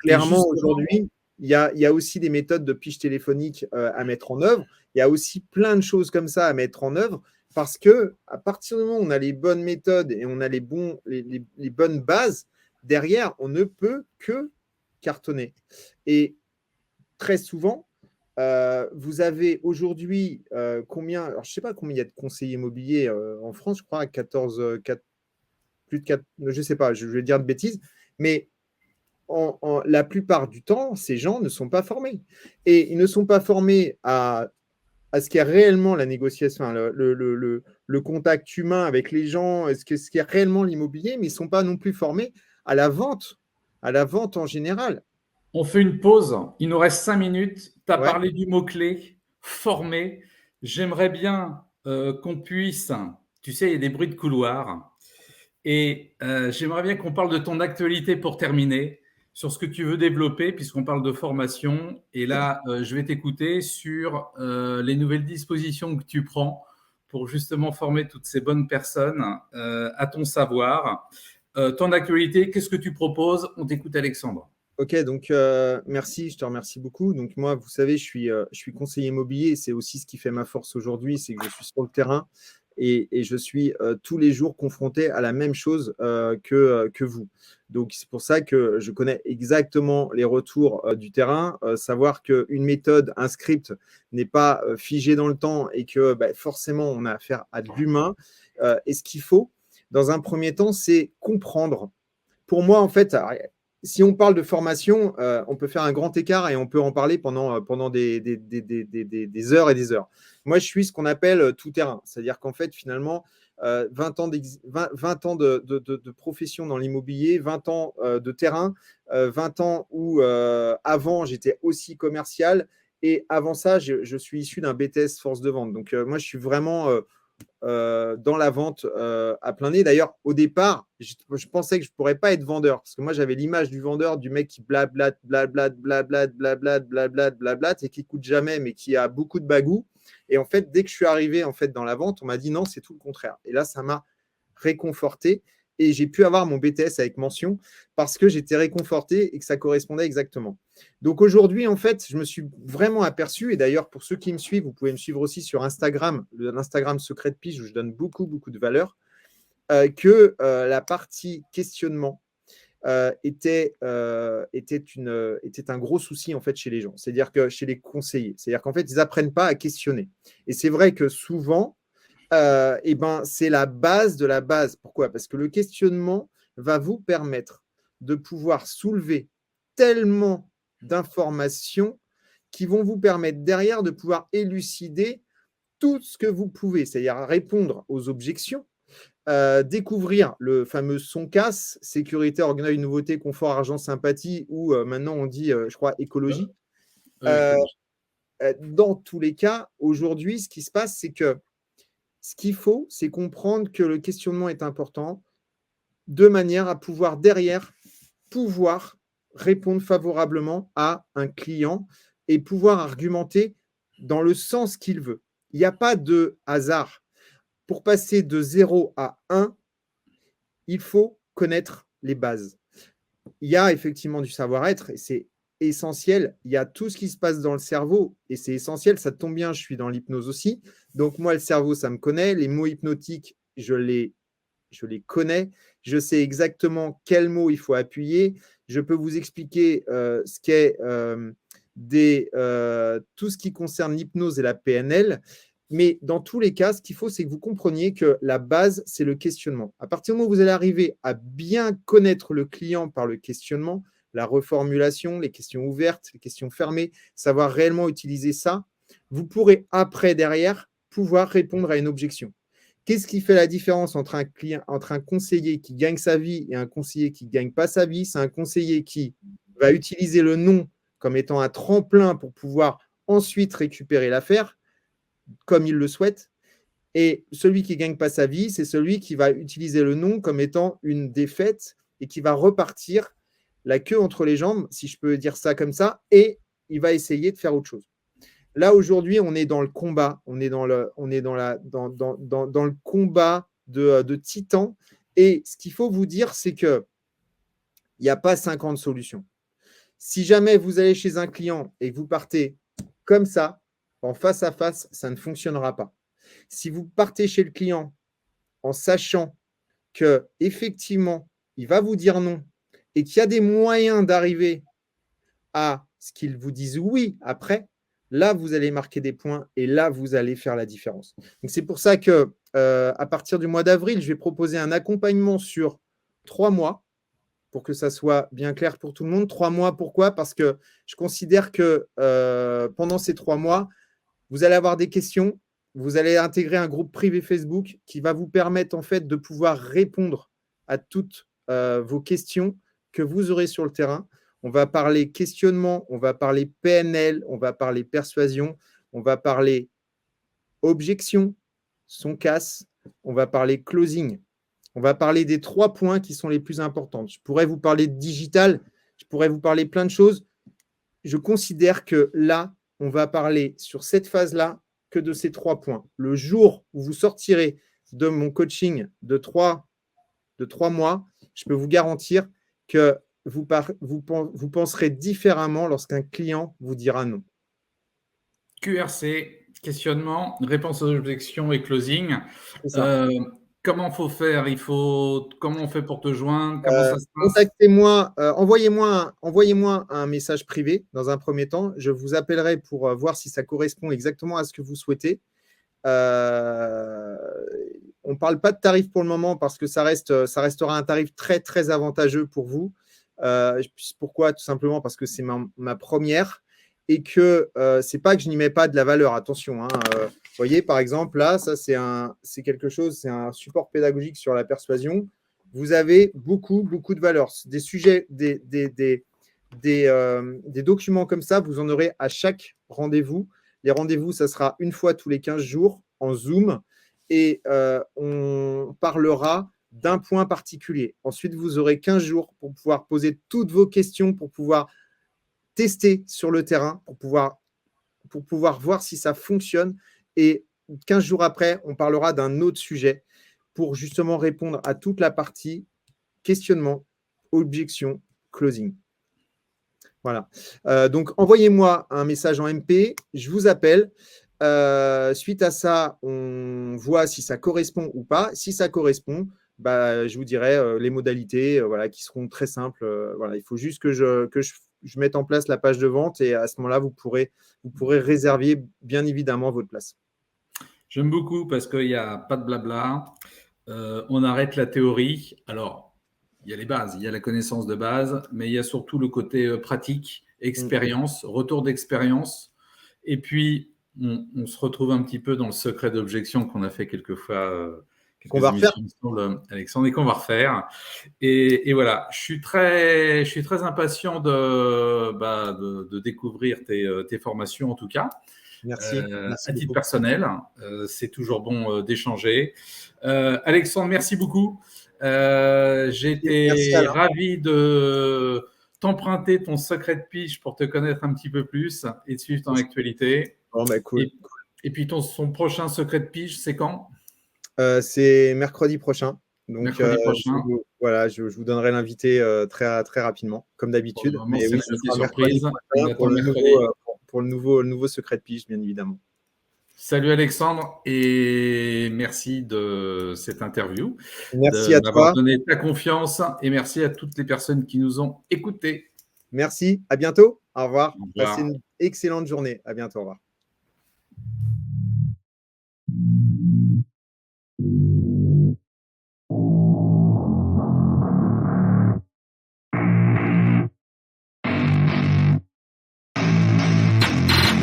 clairement, aujourd'hui, il y a aussi des méthodes de fiche téléphonique à mettre en œuvre. Il y a aussi plein de choses comme ça à mettre en œuvre parce que à partir du moment où on a les bonnes méthodes et on a les bonnes bases, derrière, on ne peut que cartonner. Et très souvent, vous avez aujourd'hui combien, alors je ne sais pas combien il y a de conseillers immobiliers en France, je crois à 14, plus de 4, je ne sais pas, je vais dire de bêtises, mais la plupart du temps, ces gens ne sont pas formés. Et ils ne sont pas formés à ce qu'est réellement la négociation, le contact humain avec les gens, ce qu'est réellement l'immobilier, mais ils ne sont pas non plus formés à la vente en général. On fait une pause, il nous reste 5 minutes. Tu as parlé du mot-clé, former. J'aimerais bien qu'on puisse, tu sais, il y a des bruits de couloir, et j'aimerais bien qu'on parle de ton actualité pour terminer, sur ce que tu veux développer, puisqu'on parle de formation. Et là, je vais t'écouter sur les nouvelles dispositions que tu prends pour justement former toutes ces bonnes personnes à ton savoir. Ton actualité, qu'est-ce que tu proposes? On t'écoute, Alexandre. Ok, donc merci, je te remercie beaucoup. Donc moi, vous savez, je suis conseiller immobilier. C'est aussi ce qui fait ma force aujourd'hui, c'est que je suis sur le terrain et je suis tous les jours confronté à la même chose que vous. Donc c'est pour ça que je connais exactement les retours du terrain, savoir qu'une méthode, un script n'est pas figé dans le temps et que forcément on a affaire à de l'humain. Et ce qu'il faut, dans un premier temps, c'est comprendre. Pour moi, en fait, si on parle de formation, on peut faire un grand écart et on peut en parler pendant des heures et des heures. Moi, je suis ce qu'on appelle tout terrain. C'est-à-dire qu'en fait, finalement, 20 ans, 20 ans de profession dans l'immobilier, 20 ans de terrain, 20 ans où avant, j'étais aussi commercial. Et avant ça, je suis issu d'un BTS force de vente. Donc, moi, je suis vraiment dans la vente à plein nez. D'ailleurs, au départ, je pensais que je ne pourrais pas être vendeur parce que moi, j'avais l'image du vendeur, du mec qui blablate, blablate, blablate, blablate, blablate, blablate et qui coûte jamais, mais qui a beaucoup de bagou. Et en fait, dès que je suis arrivé en fait dans la vente, on m'a dit non, c'est tout le contraire. Et là, ça m'a réconforté et j'ai pu avoir mon BTS avec mention parce que j'étais réconforté et que ça correspondait exactement. Donc aujourd'hui, en fait, je me suis vraiment aperçu, et d'ailleurs, pour ceux qui me suivent, vous pouvez me suivre aussi sur Instagram, l'Instagram Secret de Pige, où je donne beaucoup, beaucoup de valeur, que la partie questionnement était un gros souci en fait chez les gens, c'est-à-dire que chez les conseillers, c'est-à-dire qu'en fait, ils n'apprennent pas à questionner. Et c'est vrai que souvent, c'est la base de la base. Pourquoi? Parce que le questionnement va vous permettre de pouvoir soulever tellement d'informations qui vont vous permettre derrière de pouvoir élucider tout ce que vous pouvez, c'est-à-dire répondre aux objections, découvrir le fameux SONCAS, sécurité, orgueil, nouveauté, confort, argent, sympathie, ou maintenant on dit, je crois, écologie. Dans tous les cas, aujourd'hui, ce qui se passe, c'est que ce qu'il faut, c'est comprendre que le questionnement est important de manière à pouvoir derrière pouvoir répondre favorablement à un client et pouvoir argumenter dans le sens qu'il veut. Il n'y a pas de hasard. Pour passer de 0 à 1, il faut connaître les bases. Il y a effectivement du savoir-être et c'est essentiel. Il y a tout ce qui se passe dans le cerveau et c'est essentiel. Ça tombe bien, je suis dans l'hypnose aussi. Donc moi, le cerveau, ça me connaît. Les mots hypnotiques, je les connais. Je sais exactement quels mots il faut appuyer. Je peux vous expliquer ce qu'est tout ce qui concerne l'hypnose et la PNL. Mais dans tous les cas, ce qu'il faut, c'est que vous compreniez que la base, c'est le questionnement. À partir du moment où vous allez arriver à bien connaître le client par le questionnement, la reformulation, les questions ouvertes, les questions fermées, savoir réellement utiliser ça, vous pourrez après, derrière, pouvoir répondre à une objection. Qu'est-ce qui fait la différence entre un conseiller qui gagne sa vie et un conseiller qui ne gagne pas sa vie? C'est un conseiller qui va utiliser le nom comme étant un tremplin pour pouvoir ensuite récupérer l'affaire, comme il le souhaite. Et celui qui ne gagne pas sa vie, c'est celui qui va utiliser le nom comme étant une défaite et qui va repartir la queue entre les jambes, si je peux dire ça comme ça, et il va essayer de faire autre chose. Là, aujourd'hui, on est dans le combat, on est dans le combat de titans. Et ce qu'il faut vous dire, c'est qu'il n'y a pas 50 solutions. Si jamais vous allez chez un client et que vous partez comme ça, en face à face, ça ne fonctionnera pas. Si vous partez chez le client en sachant qu'effectivement, il va vous dire non et qu'il y a des moyens d'arriver à ce qu'il vous dise oui après, là, vous allez marquer des points et là, vous allez faire la différence. Donc, c'est pour ça que à partir du mois d'avril, je vais proposer un accompagnement sur 3 mois pour que ça soit bien clair pour tout le monde. 3 mois, pourquoi? Parce que je considère que pendant ces 3 mois, vous allez avoir des questions. Vous allez intégrer un groupe privé Facebook qui va vous permettre en fait de pouvoir répondre à toutes vos questions que vous aurez sur le terrain. On va parler questionnement, on va parler PNL, on va parler persuasion, on va parler objection, SONCAS, on va parler closing. On va parler des 3 points qui sont les plus importants. Je pourrais vous parler de digital, je pourrais vous parler plein de choses. Je considère que là, on va parler sur cette phase-là que de ces 3 points. Le jour où vous sortirez de mon coaching de 3 mois, je peux vous garantir que vous penserez différemment lorsqu'un client vous dira non? QRC, questionnement, réponse aux objections et closing. Comment faut faire? Comment on fait pour te joindre? Comment ça se passe? Contactez-moi, envoyez-moi un message privé dans un premier temps. Je vous appellerai pour voir si ça correspond exactement à ce que vous souhaitez. On ne parle pas de tarif pour le moment parce que ça restera un tarif très, très avantageux pour vous. Pourquoi? Tout simplement parce que c'est ma première et que c'est pas que je n'y mets pas de la valeur. Attention, hein, vous voyez, par exemple, là, ça, c'est quelque chose, c'est un support pédagogique sur la persuasion. Vous avez beaucoup, beaucoup de valeur. Des sujets, des documents comme ça, vous en aurez à chaque rendez-vous. Les rendez-vous, ça sera une fois tous les 15 jours en Zoom et on parlera d'un point particulier. Ensuite, vous aurez 15 jours pour pouvoir poser toutes vos questions, pour pouvoir tester sur le terrain, pour pouvoir voir si ça fonctionne. Et 15 jours après, on parlera d'un autre sujet pour justement répondre à toute la partie questionnement, objection, closing. Voilà. Donc, envoyez-moi un message en MP, je vous appelle. Suite à ça, on voit si ça correspond ou pas. Si ça correspond, je vous dirai les modalités qui seront très simples. Il faut juste que je mette en place la page de vente et à ce moment-là, vous pourrez réserver bien évidemment votre place. J'aime beaucoup parce qu'il n'y a pas de blabla. On arrête la théorie. Alors, il y a les bases, il y a la connaissance de base, mais il y a surtout le côté pratique, expérience, retour d'expérience. Et puis, on se retrouve un petit peu dans le secret d'objection qu'on a fait quelquefois. Qu'on va refaire. Alexandre, et qu'on va refaire. Et voilà, je suis très impatient de découvrir tes formations en tout cas. Merci. À titre personnel, c'est toujours bon d'échanger. Alexandre, merci beaucoup. J'ai été ravi de t'emprunter ton secret de pitch pour te connaître un petit peu plus et de suivre ton actualité. Bon, cool. Et puis son prochain secret de pitch, c'est quand? C'est mercredi prochain. Donc, mercredi prochain. Je vous donnerai l'invité très, très rapidement, comme d'habitude. Mais oui, ce sera surprise. Pour le nouveau secret de pitch, bien évidemment. Salut Alexandre et merci de cette interview. Merci à toi. D'avoir donné ta confiance et merci à toutes les personnes qui nous ont écoutés. Merci, à bientôt. Au revoir. Au revoir. Passez une excellente journée. À bientôt, au revoir.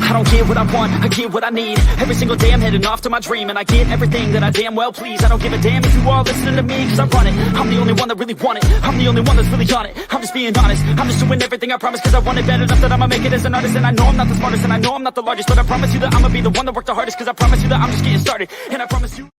I don't get what I want, I get what I need. Every single day I'm heading off to my dream, and I get everything that I damn well please. I don't give a damn if you all listening to me, cause I run it. I'm the only one that really want it, I'm the only one that's really on it. I'm just being honest, I'm just doing everything I promise, cause I want it bad enough that I'ma make it as an artist. And I know I'm not the smartest, and I know I'm not the largest, but I promise you that I'ma be the one that worked the hardest, cause I promise you that I'm just getting started. And I promise you